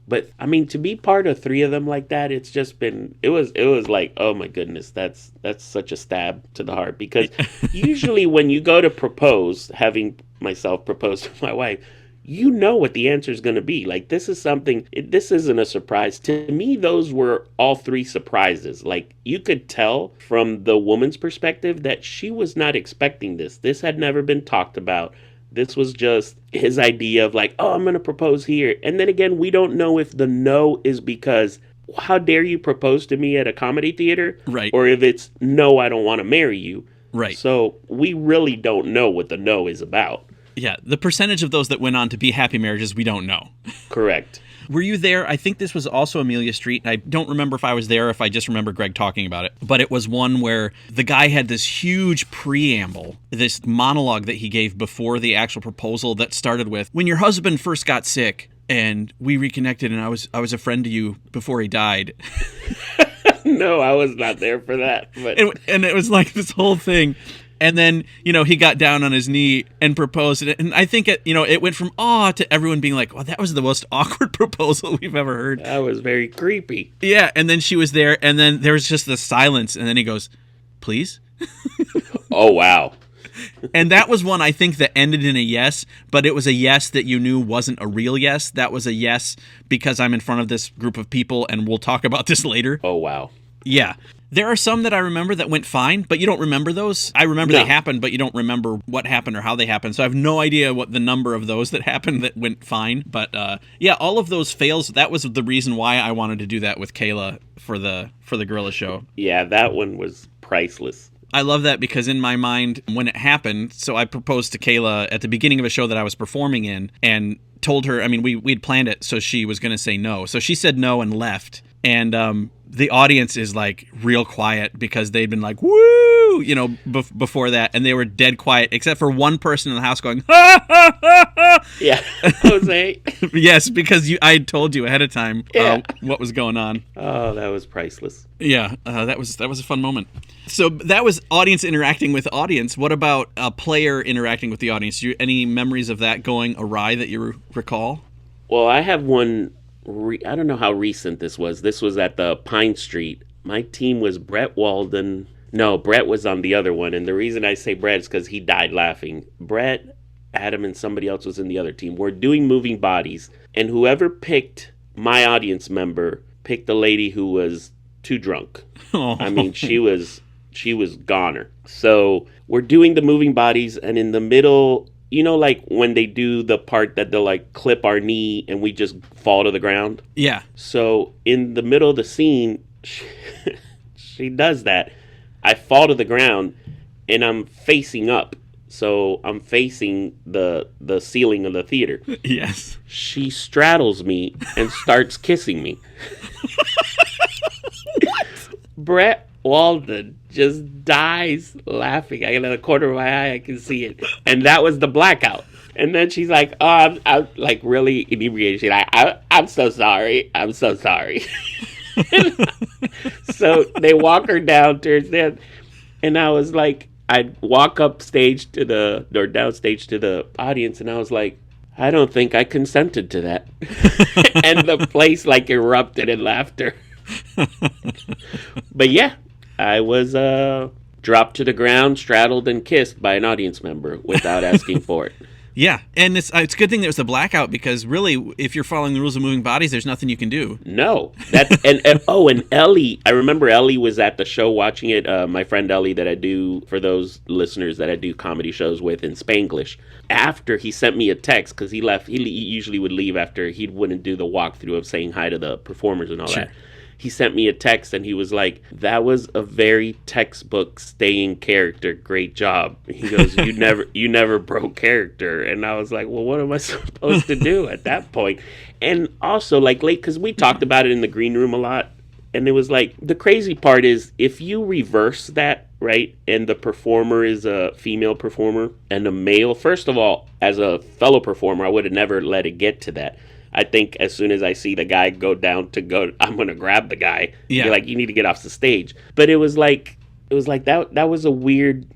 but I mean, to be part of 3 of them like that, it's just been, it was like, oh my goodness, that's such a stab to the heart. Because usually when you go to propose, having myself propose to my wife, you know what the answer is going to be. Like, this is something, this isn't a surprise. To me, those were all 3 surprises. Like, you could tell from the woman's perspective that she was not expecting this. This had never been talked about. This was just his idea of like, oh, I'm going to propose here. And then again, we don't know if the no is because, how dare you propose to me at a comedy theater? Right. Or if it's, no, I don't want to marry you. Right. So we really don't know what the no is about. Yeah. The percentage of those that went on to be happy marriages, we don't know. Correct. Were you there? I think this was also Amelia Street. I don't remember if I was there, if I just remember Greg talking about it. But it was one where the guy had this huge preamble, this monologue that he gave before the actual proposal that started with, when your husband first got sick and we reconnected and I was a friend to you before he died. No, I was not there for that. But And it was like this whole thing. And then, he got down on his knee and proposed it. And I think, it went from awe to everyone being like, well, that was the most awkward proposal we've ever heard. That was very creepy. Yeah. And then she was there. And then there was just the silence. And then he goes, please? Oh, wow. And that was one, I think, that ended in a yes. But it was a yes that you knew wasn't a real yes. That was a yes because I'm in front of this group of people and we'll talk about this later. Oh, wow. Yeah. There are some that I remember that went fine, but you don't remember those. I remember they happened, but you don't remember what happened or how they happened. So I have no idea what the number of those that happened that went fine. But yeah, all of those fails. That was the reason why I wanted to do that with Kayla for the Gorilla Show. Yeah, that one was priceless. I love that because in my mind, when it happened, so I proposed to Kayla at the beginning of a show that I was performing in and told her, I mean, we'd planned it, so she was going to say no. So she said no and left. And the audience is like real quiet because they'd been like, woo, before that. And they were dead quiet, except for one person in the house going, ha, ha, ha, ha. Yeah, Jose. Yes, because I had told you ahead of time what was going on. Oh, that was priceless. Yeah, that was a fun moment. So that was audience interacting with audience. What about a player interacting with the audience? Any memories of that going awry that you recall? Well, I have one. I don't know how recent this was. This was at the Pine Street. My team was Brett Walden. No, Brett was on the other one. And the reason I say Brett is because he died laughing. Brett, Adam, and somebody else was in the other team. We're doing moving bodies. And whoever picked my audience member picked the lady who was too drunk. Oh. I mean, she was goner. So we're doing the moving bodies. And in the middle, like when they do the part that they'll like clip our knee and we just fall to the ground? Yeah. So in the middle of the scene, she does that. I fall to the ground and I'm facing up. So I'm facing the ceiling of the theater. Yes. She straddles me and starts kissing me. What? Brett Walden just dies laughing. I got the corner of my eye, I can see it. And that was the blackout. And then she's like, oh, I'm like really inebriated. She's like, I'm so sorry. I'm so sorry. So they walk her downstairs then. And I was like, I'd walk downstage to the audience. And I was like, I don't think I consented to that. And the place like erupted in laughter. But yeah. I was dropped to the ground, straddled, and kissed by an audience member without asking for it. Yeah, and it's a good thing there was a blackout because really, if you're following the rules of moving bodies, there's nothing you can do. No, and Ellie. I remember Ellie was at the show watching it. My friend Ellie, that I do for those listeners that I do comedy shows with in Spanglish. After he sent me a text because he left, he usually would leave after he wouldn't do the walkthrough of saying hi to the performers and all that. He sent me a text and he was like, that was a very textbook stay in character. Great job. He goes, you never broke character. And I was like, well, what am I supposed to do at that point? And also like late, because we talked about it in the green room a lot. And it was like, the crazy part is if you reverse that, right, and the performer is a female performer and a male, first of all, as a fellow performer, I would have never let it get to that. I think as soon as I see the guy go down I'm going to grab the guy. Yeah. Be like, you need to get off the stage. But it was like that was a weird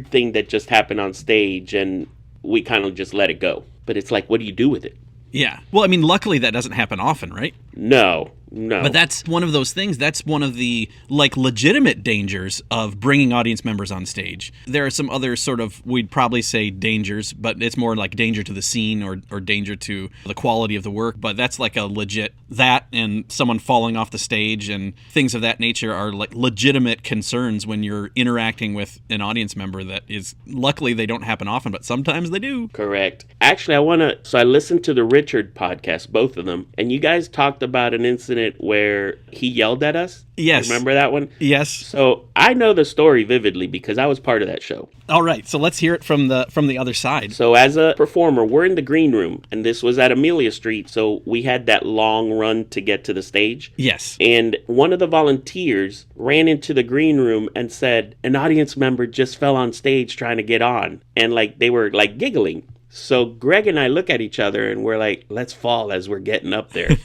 thing that just happened on stage, and we kind of just let it go. But it's like, what do you do with it? Yeah. Well, I mean, luckily that doesn't happen often, right? No. But that's one of those things. That's one of the legitimate dangers of bringing audience members on stage. There are some other sort of, we'd probably say dangers, but it's more like danger to the scene or danger to the quality of the work. But that's like a legit, that and someone falling off the stage and things of that nature are like legitimate concerns when you're interacting with an audience member. That is, luckily they don't happen often, but sometimes they do. Correct. Actually, I listened to the Richard podcast, both of them, and you guys talked about an incident where he yelled at us. Yes. Remember that one? Yes. So I know the story vividly because I was part of that show. All right. So let's hear it from the other side. So as a performer, we're in the green room, and this was at Amelia Street, so we had that long run to get to the stage. Yes. And one of the volunteers ran into the green room and said, an audience member just fell on stage trying to get on. And like they were like giggling. So Greg and I look at each other and we're like, let's fall as we're getting up there.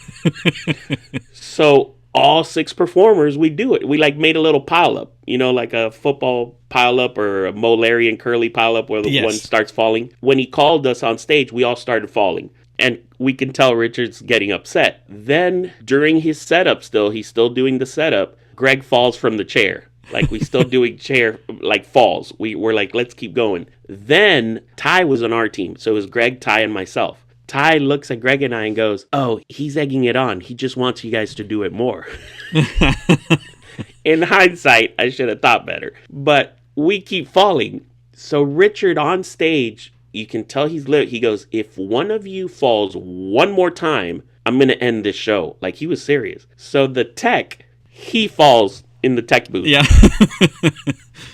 So all 6 performers, we do it. We like made a little pile up, like a football pile up or a Mo, Larry, and Curly pile up where the one starts falling. When he called us on stage, we all started falling. And we can tell Richard's getting upset. Then during his setup he's still doing the setup, Greg falls from the chair. Like, we still doing chair, like, falls. We're like, let's keep going. Then Ty was on our team. So it was Greg, Ty, and myself. Ty looks at Greg and I and goes, oh, he's egging it on. He just wants you guys to do it more. In hindsight, I should have thought better. But we keep falling. So Richard on stage, you can tell he's lit. He goes, if one of you falls one more time, I'm going to end this show. Like, he was serious. So the tech, he falls in the tech booth. Yeah.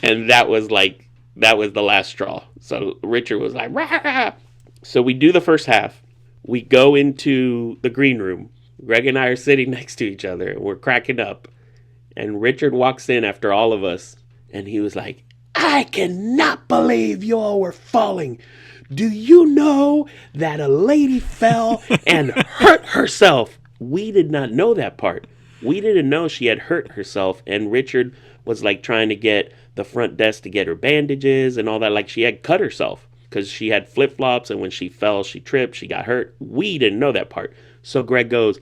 And that was the last straw. So Richard was like, rah! So we do the first half. We go into the green room. Greg and I are sitting next to each other. We're cracking up. And Richard walks in after all of us. And he was like, I cannot believe you all were falling. Do you know that a lady fell and hurt herself? We did not know that part. We didn't know she had hurt herself, and Richard was like trying to get the front desk to get her bandages and all that. Like, she had cut herself because she had flip-flops, and when she fell, she tripped, she got hurt. We didn't know that part. So Greg goes,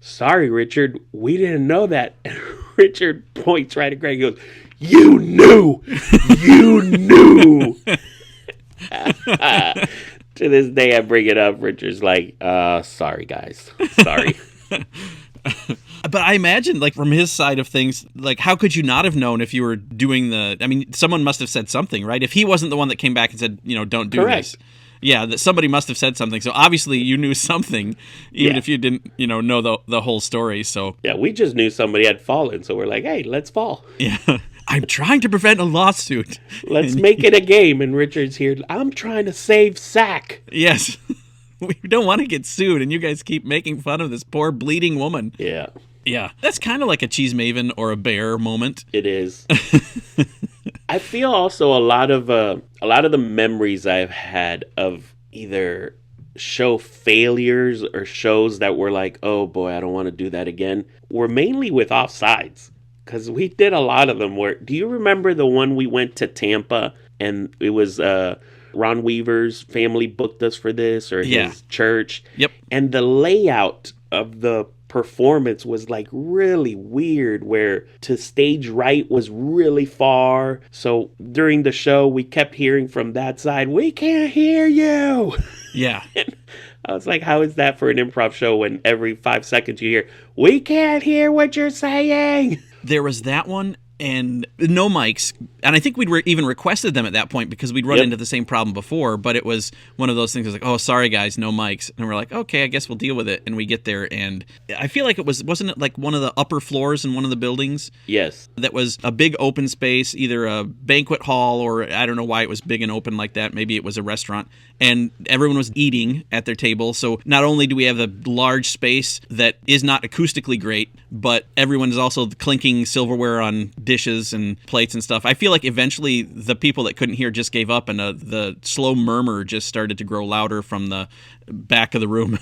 sorry, Richard, we didn't know that. And Richard points right at Greg and goes, you knew! You knew! To this day, I bring it up. Richard's like, sorry, guys. Sorry. But I imagine, like, from his side of things, like, how could you not have known if you were doing someone must have said something, right? If he wasn't the one that came back and said, don't do Correct. this. Yeah, that somebody must have said something. So obviously you knew something, even if you didn't, know the whole story. So yeah, we just knew somebody had fallen. So we're like, hey, let's fall. Yeah. I'm trying to prevent a lawsuit. Let's make it a game. And Richard's here. I'm trying to save SAK. Yes. We don't want to get sued, and you guys keep making fun of this poor bleeding woman. Yeah. Yeah. That's kind of like a Cheese Maven or a Bear moment. It is. I feel also a lot of the memories I've had of either show failures or shows that were like, oh boy, I don't want to do that again, were mainly with Offsides. Because we did a lot of them where, do you remember the one we went to Tampa and it was Ron Weaver's family booked us for this, or his church? Yep. And the layout of the performance was like really weird, where to stage right was really far. So during the show, we kept hearing from that side, we can't hear you. Yeah. And I was like, how is that for an improv show when every 5 seconds you hear, we can't hear what you're saying? There was that one, and no mics. And I think we'd even requested them at that point because we'd run into the same problem before. But it was one of those things like, oh, sorry, guys, no mics. And we're like, okay, I guess we'll deal with it. And we get there, and I feel like wasn't it like one of the upper floors in one of the buildings? Yes. That was a big open space, either a banquet hall or I don't know why it was big and open like that. Maybe it was a restaurant. And everyone was eating at their table. So not only do we have a large space that is not acoustically great, but everyone is also clinking silverware on dishes and plates and stuff. I feel like eventually the people that couldn't hear just gave up, and the slow murmur just started to grow louder from the back of the room.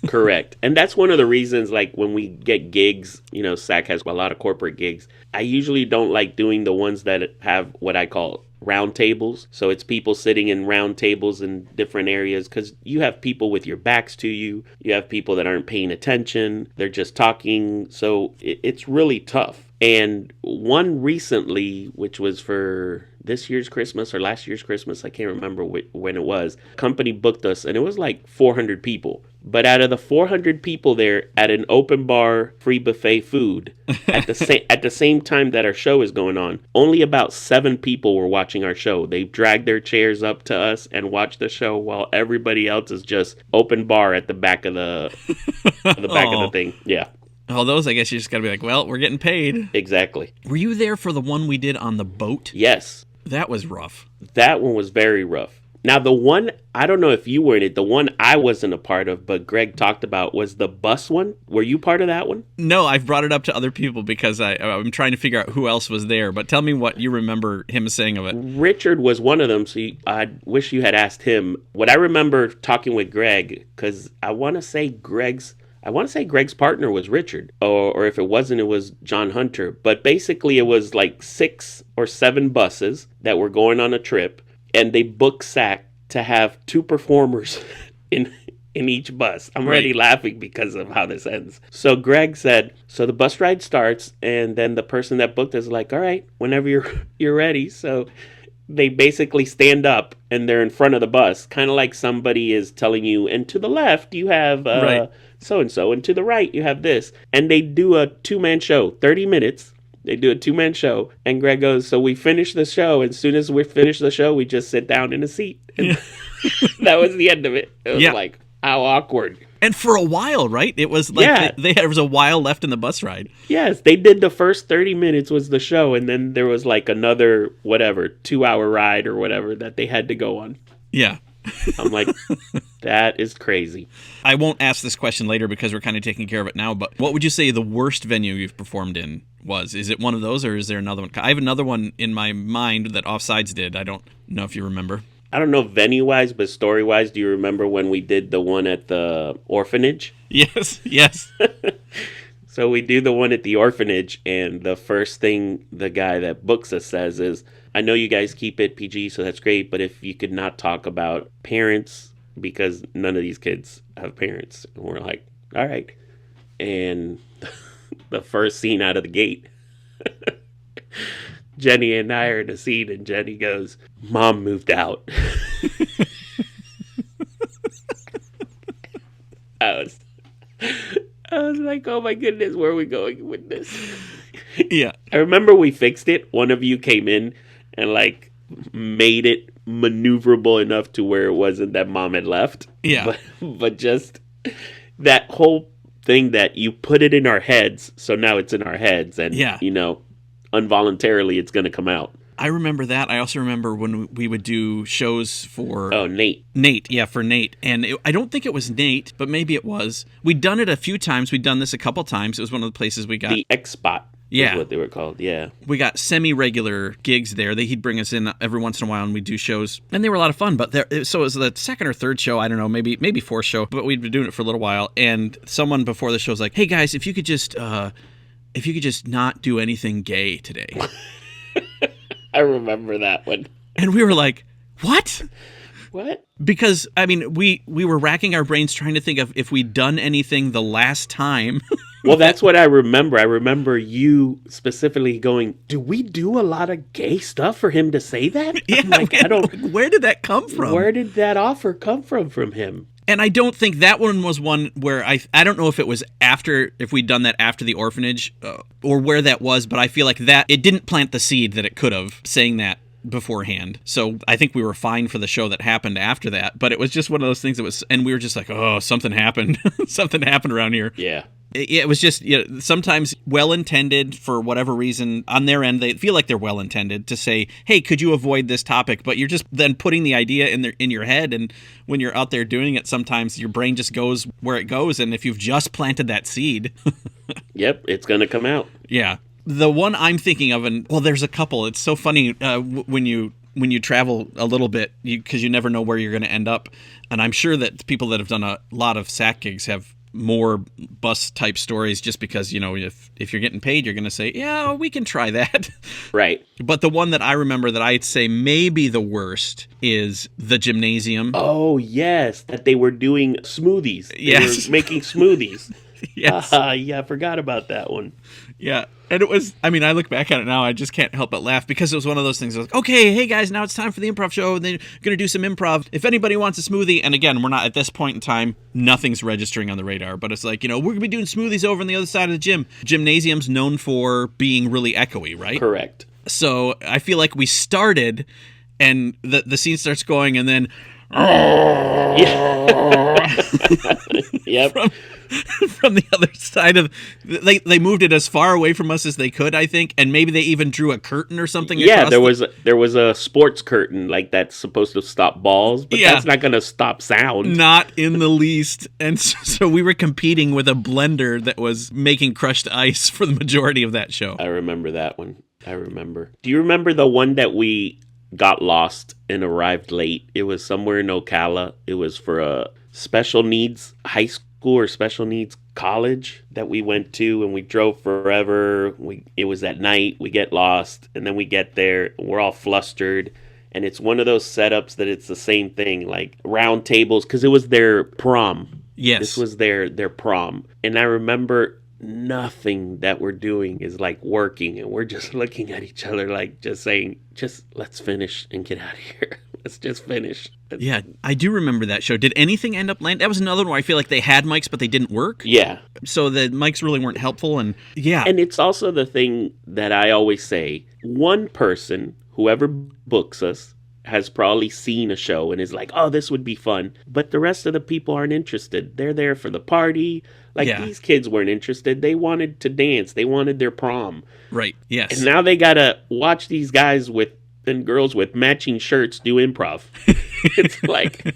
Correct. And that's one of the reasons, like, when we get gigs, SAC has a lot of corporate gigs. I usually don't like doing the ones that have what I call round tables. So it's people sitting in round tables in different areas, because you have people with your backs to you. You have people that aren't paying attention. They're just talking. So it's really tough. And one recently, which was for this year's Christmas or last year's Christmas, I can't remember when it was, company booked us, and it was like 400 people. But out of the 400 people there at an open bar, free buffet food, at the same time that our show is going on, only about 7 people were watching our show. They dragged their chairs up to us and watched the show, while everybody else is just open bar at the back of the of the thing. Yeah. All those, I guess you just got to be like, well, we're getting paid. Exactly. Were you there for the one we did on the boat? Yes. That was rough. That one was very rough. Now, the one, I don't know if you were in it, the one I wasn't a part of, but Greg talked about, was the bus one. Were you part of that one? No, I've brought it up to other people because I'm trying to figure out who else was there. But tell me what you remember him saying of it. Richard was one of them, so I wish you had asked him. What I remember talking with Greg, because I want to say Greg's partner was Richard, or if it wasn't, it was John Hunter. But basically, it was like 6 or 7 buses that were going on a trip, and they booked SAC to have 2 performers in each bus. I'm already laughing because of how this ends. So Greg said, so the bus ride starts, and then the person that booked us is like, all right, whenever you're ready. So they basically stand up, and they're in front of the bus, kind of like somebody is telling you, and to the left, you have so-and-so, and to the right, you have this. And they do a 2-man show, 30 minutes. They do a 2-man show. And Greg goes, so we finish the show. And as soon as we finish the show, we just sit down in a seat. And that was the end of it. It was like, how awkward. And for a while, right? It was like there was a while left in the bus ride. Yes, they did the first 30 minutes was the show. And then there was like another, 2-hour ride or whatever that they had to go on. Yeah. I'm like, that is crazy. I won't ask this question later because we're kind of taking care of it now, but what would you say the worst venue you've performed in was? Is it one of those, or is there another one? I have another one in my mind that Offsides did. I don't know if you remember. I don't know venue-wise, but story-wise, do you remember when we did the one at the orphanage? Yes. So we do the one at the orphanage, and the first thing the guy that books us says is, I know you guys keep it PG, so that's great, but if you could not talk about parents, because none of these kids have parents. And we're like, all right. And the first scene out of the gate, Jenny and I are in a scene, and Jenny goes, Mom moved out. I was like, oh my goodness, where are we going with this? Yeah. I remember we fixed it. One of you came in and like made it maneuverable enough to where it wasn't that Mom had left. Yeah. But just that whole thing that you put it in our heads, so now it's in our heads, and involuntarily it's going to come out. I remember that. I also remember when we would do shows for... Oh, Nate. Nate, yeah, for Nate. And I don't think it was Nate, but maybe it was. We'd done it a few times. We'd done this a couple times. It was one of the places we got... The X-Spot is what they were called, yeah. We got semi-regular gigs there. He'd bring us in every once in a while, and we'd do shows. And they were a lot of fun. But so it was the second or third show, I don't know, maybe fourth show. But we'd been doing it for a little while. And someone before the show was like, hey, guys, if you could just not do anything gay today... I remember that one. And we were like, what? What? Because, I mean, we were racking our brains trying to think of if we'd done anything the last time. Well, that's what I remember. I remember you specifically going, do we do a lot of gay stuff for him to say that? Yeah, where did that come from? Where did that offer come from him? And I don't think that one was one where I don't know if it was if we'd done that after the orphanage or where that was, but I feel like that it didn't plant the seed that it could have, saying that beforehand. So I think we were fine for the show that happened after that, but it was just one of those things that was, and we were just like, oh, something happened. Something happened around here. Yeah. It was just, sometimes well-intended for whatever reason on their end. They feel like they're well-intended to say, hey, could you avoid this topic? But you're just then putting the idea in your head. And when you're out there doing it, sometimes your brain just goes where it goes. And if you've just planted that seed. Yep, it's going to come out. Yeah. The one I'm thinking of, there's a couple. It's so funny when you travel a little bit, because you never know where you're going to end up. And I'm sure that people that have done a lot of SAC gigs have more bus type stories just because, if you're getting paid, you're going to say, yeah, we can try that. Right. But the one that I remember that I'd say maybe the worst is the gymnasium. Oh, yes. That they were doing smoothies. They were making smoothies. Yes. Yeah, I forgot about that one. Yeah. And it was, I look back at it now, I just can't help but laugh because it was one of those things. I was like, okay, hey guys, now it's time for the improv show. And they're going to do some improv. If anybody wants a smoothie, and again, we're not at this point in time, nothing's registering on the radar, but it's like, we're going to be doing smoothies over on the other side of the gym. Gymnasium's known for being really echoey, right? Correct. So I feel like we started and the scene starts going and then Yep. From the other side of they moved it as far away from us as they could, I think, and maybe they even drew a curtain or something. Yeah, there was a sports curtain like that's supposed to stop balls, but that's not going to stop sound. Not in the least. And so we were competing with a blender that was making crushed ice for the majority of that show. I remember that one. I remember. Do you remember the one that we got lost and arrived late? It was somewhere in Ocala. It was for a special needs high school or special needs college that we went to, and we drove forever. It was at night. We get lost, and then we get there. And we're all flustered, and it's one of those setups that it's the same thing, like round tables, because it was their prom. Yes, this was their prom, and I remember nothing that we're doing is like working, and we're just looking at each other like just saying, just let's finish and get out of here. Let's just finish. Yeah, I do remember that show. Did anything end up landing? That was another one where I feel like they had mics, but they didn't work. Yeah. So the mics really weren't helpful, and yeah. And it's also the thing that I always say, one person, whoever books us, has probably seen a show and is like, oh, this would be fun. But the rest of the people aren't interested. They're there for the party. These kids weren't interested. They wanted to dance. They wanted their prom. Right, yes. And now they got to watch these guys and girls with matching shirts do improv. It's like...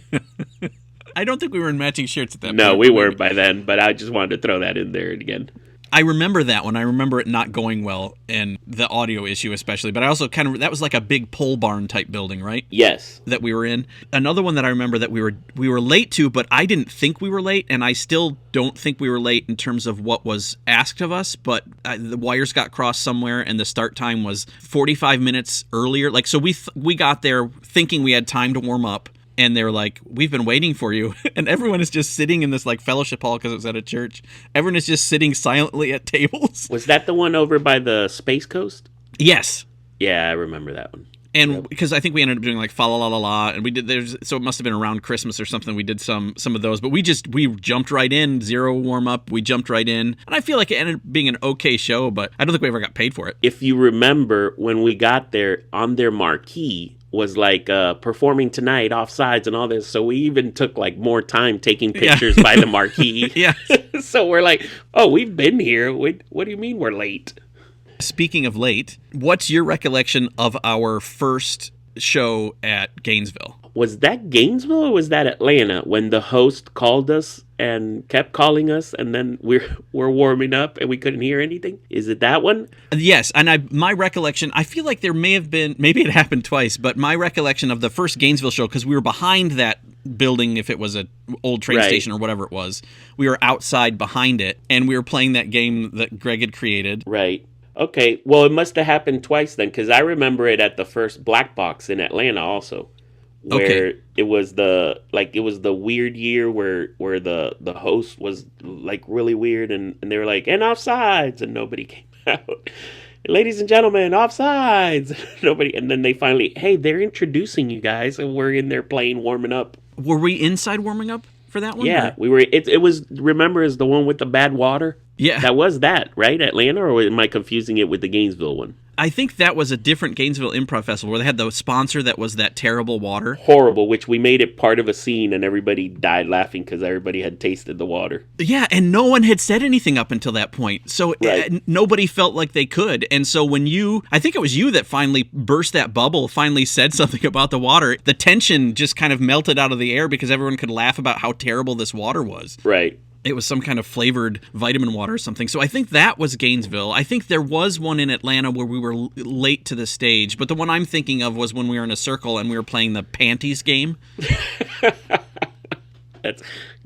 I don't think we were in matching shirts at that point. No, we weren't by then, but I just wanted to throw that in there again. I remember that one. I remember it not going well, and the audio issue especially. But I also that was like a big pole barn type building, right? Yes. That we were in. Another one that I remember that we were late to, but I didn't think we were late, and I still don't think we were late in terms of what was asked of us. But the wires got crossed somewhere, and the start time was 45 minutes earlier. Like, so we got there thinking we had time to warm up. And they're like, we've been waiting for you. And everyone is just sitting in this like fellowship hall because it was at a church. Everyone is just sitting silently at tables. Was that the one over by the Space Coast? Yes. Yeah, I remember that one. And because I think we ended up doing like fa la la la la, and we did so it must have been around Christmas or something. We did some of those, but we jumped right in, zero warm up. We jumped right in, and I feel like it ended up being an okay show, but I don't think we ever got paid for it. If you remember, when we got there, on their marquee was like performing tonight, offsides, and all this. So we even took like more time taking pictures by the marquee. Yeah. So we're like, oh, we've been here. What do you mean we're late? Speaking of late, what's your recollection of our first show at Gainesville? Was that Gainesville or was that Atlanta when the host called us and kept calling us, and then we're warming up and we couldn't hear anything? Is it that one? Yes, and my recollection, I feel like there may have been, maybe it happened twice, but my recollection of the first Gainesville show, because we were behind that building, if it was an old train station or whatever it was, we were outside behind it, and we were playing that game that Greg had created. Right. Okay, well, it must have happened twice then, because I remember it at the first Black Box in Atlanta also, where it was the weird year where the host was like really weird, and they were like, and offsides, and nobody came out. Ladies and gentlemen, offsides. Nobody, and then they finally, hey, they're introducing you guys, and we're in there playing, warming up. Were we inside warming up for that one? Yeah, we were. It was, remember, is the one with the bad water? Yeah. That was that, right? Atlanta, or am I confusing it with the Gainesville one? I think that was a different Gainesville Improv Festival where they had the sponsor that was that terrible water. Horrible, which we made it part of a scene and everybody died laughing because everybody had tasted the water. Yeah, and no one had said anything up until that point. So nobody felt like they could. And so when I think it was you that finally burst that bubble, finally said something about the water, the tension just kind of melted out of the air because everyone could laugh about how terrible this water was. Right. It was some kind of flavored vitamin water or something. So I think that was Gainesville. I think there was one in Atlanta where we were late to the stage. But the one I'm thinking of was when we were in a circle and we were playing the panties game.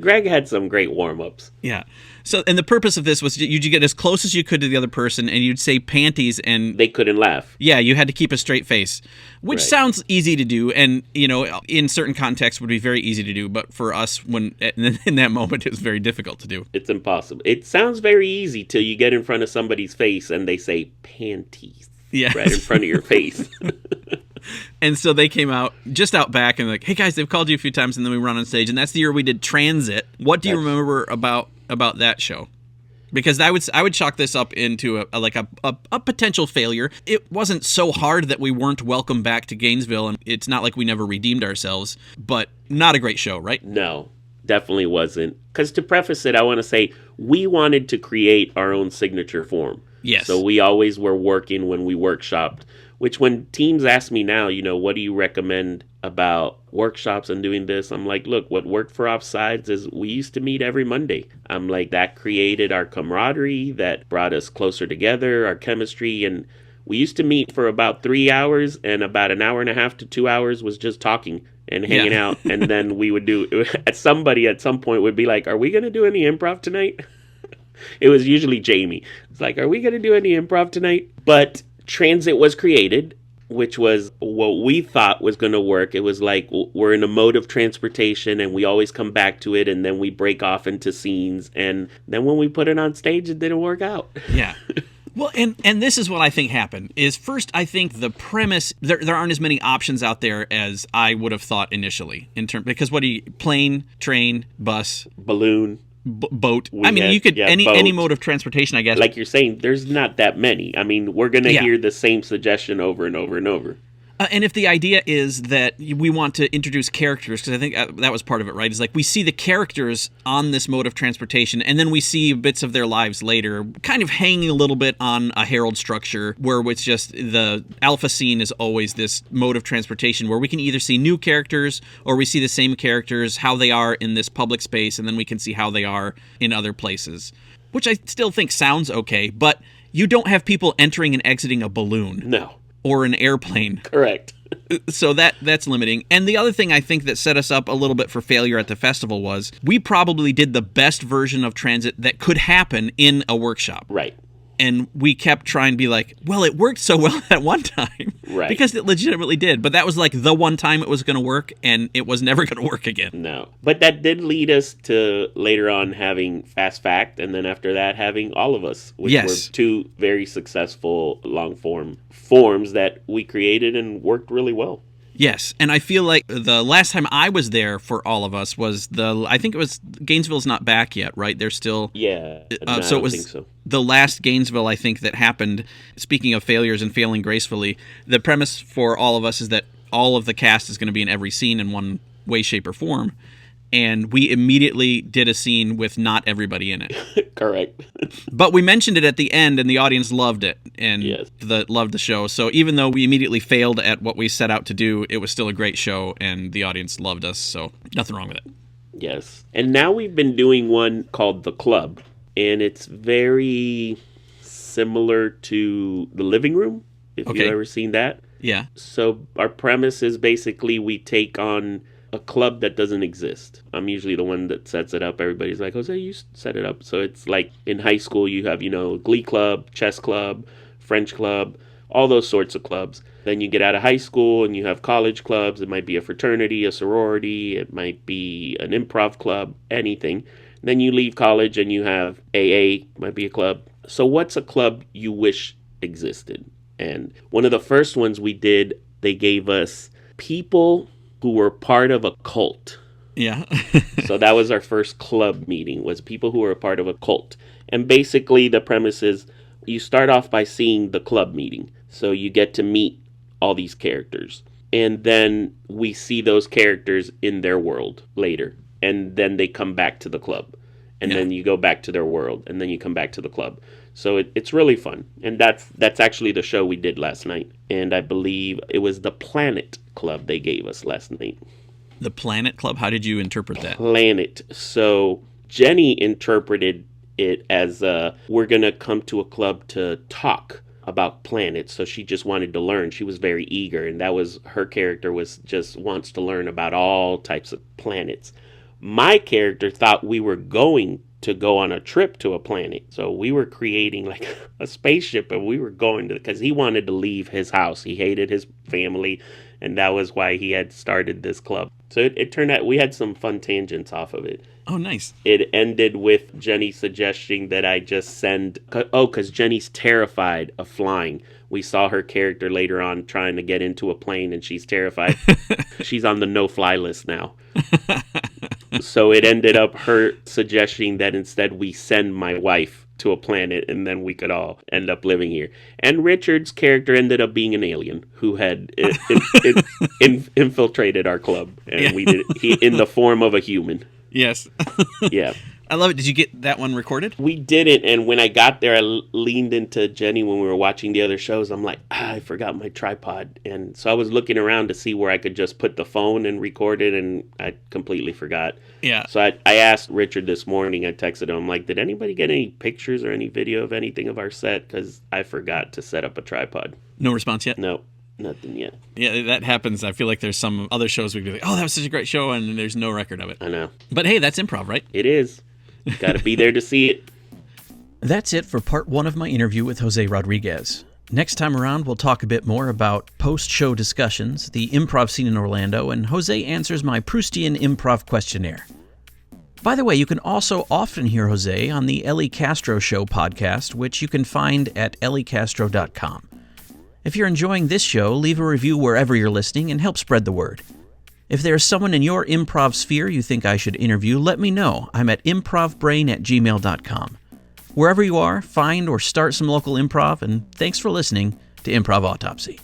Greg had some great warm-ups. Yeah. So, and the purpose of this was you'd get as close as you could to the other person, and you'd say panties, and They couldn't laugh. yeah, you had to keep a straight face, which Right. sounds easy to do, and in certain contexts would be very easy to do. But for us, when in that moment, it was very difficult to do. It's impossible. It sounds very easy till you get in front of somebody's face and they say panties Yeah. right in front of your face. And so they came out just out back and like, hey guys, they've called you a few times, and then we run on stage, and that's the year we did Transit. What do you remember about that show? Because I would chalk this up into a potential failure. It wasn't so hard that we weren't welcome back to Gainesville, and it's not like we never redeemed ourselves, but not a great show, right? No, definitely wasn't. Because to preface it, I want to say we wanted to create our own signature form. Yes. So we always were working when we workshopped, which when teams ask me now, what do you recommend about workshops and doing this? I'm like, look, what worked for Offsides is we used to meet every Monday. I'm like, that created our camaraderie, that brought us closer together, our chemistry. And we used to meet for about 3 hours, and about an hour and a half to 2 hours was just talking and hanging out. And then we would do, somebody at some point would be like, are we going to do any improv tonight? It was usually Jamie. It's like, are we going to do any improv tonight? But Transit was created, which was what we thought was going to work. It was like we're in a mode of transportation and we always come back to it, and then we break off into scenes. And then when we put it on stage, it didn't work out. Yeah. Well, and this is what I think happened, is first, I think the premise, there aren't as many options out there as I would have thought initially, because plane, train, bus, Balloon. boat. You could, boat. any mode of transportation, I guess. Like you're saying, there's not that many. We're going to hear the same suggestion over and over and over. And if the idea is that we want to introduce characters, because I think that was part of it, right? Is like we see the characters on this mode of transportation, and then we see bits of their lives later, kind of hanging a little bit on a herald structure, where it's just the alpha scene is always this mode of transportation where we can either see new characters or we see the same characters, how they are in this public space, and then we can see how they are in other places, which I still think sounds okay, but you don't have people entering and exiting a balloon. No. Or an airplane. Correct. So that's limiting. And the other thing I think that set us up a little bit for failure at the festival was we probably did the best version of Transit that could happen in a workshop. Right. And we kept trying to be like, well, it worked so well at one time. Right. Because it legitimately did. But that was like the one time it was going to work, and it was never going to work again. No. But that did lead us to later on having Fast Fact, and then after that having All of Us, which were two very successful long-form forms that we created and worked really well. Yes, and I feel like the last time I was there for All of Us was I think it was Gainesville's not back yet, right? They're still... Yeah, I don't think so. The last Gainesville, I think, that happened, speaking of failures and failing gracefully, the premise for All of Us is that all of the cast is going to be in every scene in one way, shape, or form. And we immediately did a scene with not everybody in it. Correct. But we mentioned it at the end, and the audience loved it and loved the show. So even though we immediately failed at what we set out to do, it was still a great show, and the audience loved us. So nothing wrong with it. Yes. And now we've been doing one called The Club, and it's very similar to The Living Room, if you've ever seen that. Yeah. So our premise is basically we take on a club that doesn't exist. I'm usually the one that sets it up. Everybody's like, Jose, you set it up. So it's like in high school, you have, Glee Club, Chess Club, French Club, all those sorts of clubs. Then you get out of high school and you have college clubs. It might be a fraternity, a sorority. It might be an improv club, anything. Then you leave college and you have AA, might be a club. So what's a club you wish existed? And one of the first ones we did, they gave us people who were part of a cult. Yeah. So that was our first club meeting, was people who were a part of a cult. And basically the premise is you start off by seeing the club meeting. So you get to meet all these characters. And then we see those characters in their world later. And then they come back to the club. And then you go back to their world. And then you come back to the club. So it's really fun. And that's actually the show we did last night. And I believe it was the Planet Club they gave us last night. The Planet Club? How did you interpret that? Planet. So Jenny interpreted it as we're going to come to a club to talk about planets. So she just wanted to learn. She was very eager. And that was her character, was just wants to learn about all types of planets. My character thought we were going to go on a trip to a planet. So we were creating like a spaceship, and we were going to, because he wanted to leave his house. He hated his family, and that was why he had started this club. So it turned out we had some fun tangents off of it. Oh, nice. It ended with Jenny suggesting that I just send... because Jenny's terrified of flying. We saw her character later on trying to get into a plane, and she's terrified. She's on the no-fly list now. So it ended up her suggesting that instead we send my wife to a planet, and then we could all end up living here. And Richard's character ended up being an alien who had infiltrated our club, and we did in the form of a human. Yes. Yeah. I love it. Did you get that one recorded? We didn't, and when I got there, I leaned into Jenny when we were watching the other shows. I'm like, I forgot my tripod. And so I was looking around to see where I could just put the phone and record it, and I completely forgot. Yeah. So I asked Richard this morning, I texted him, I'm like, did anybody get any pictures or any video of anything of our set? Because I forgot to set up a tripod. No response yet? No, nothing yet. Yeah, that happens. I feel like there's some other shows we'd be like, oh, that was such a great show, and there's no record of it. I know. But hey, that's improv, right? It is. Got to be there to see it. That's it for part 1 of my interview with Jose Rodriguez. Next time around, we'll talk a bit more about post-show discussions, the improv scene in Orlando, and Jose answers my Proustian improv questionnaire. By the way, you can also often hear Jose on the Eli Castro Show podcast, which you can find at elicastro.com. If you're enjoying this show, leave a review wherever you're listening and help spread the word. If there's someone in your improv sphere you think I should interview, let me know. I'm at improvbrain@gmail.com. Wherever you are, find or start some local improv, and thanks for listening to Improv Autopsy.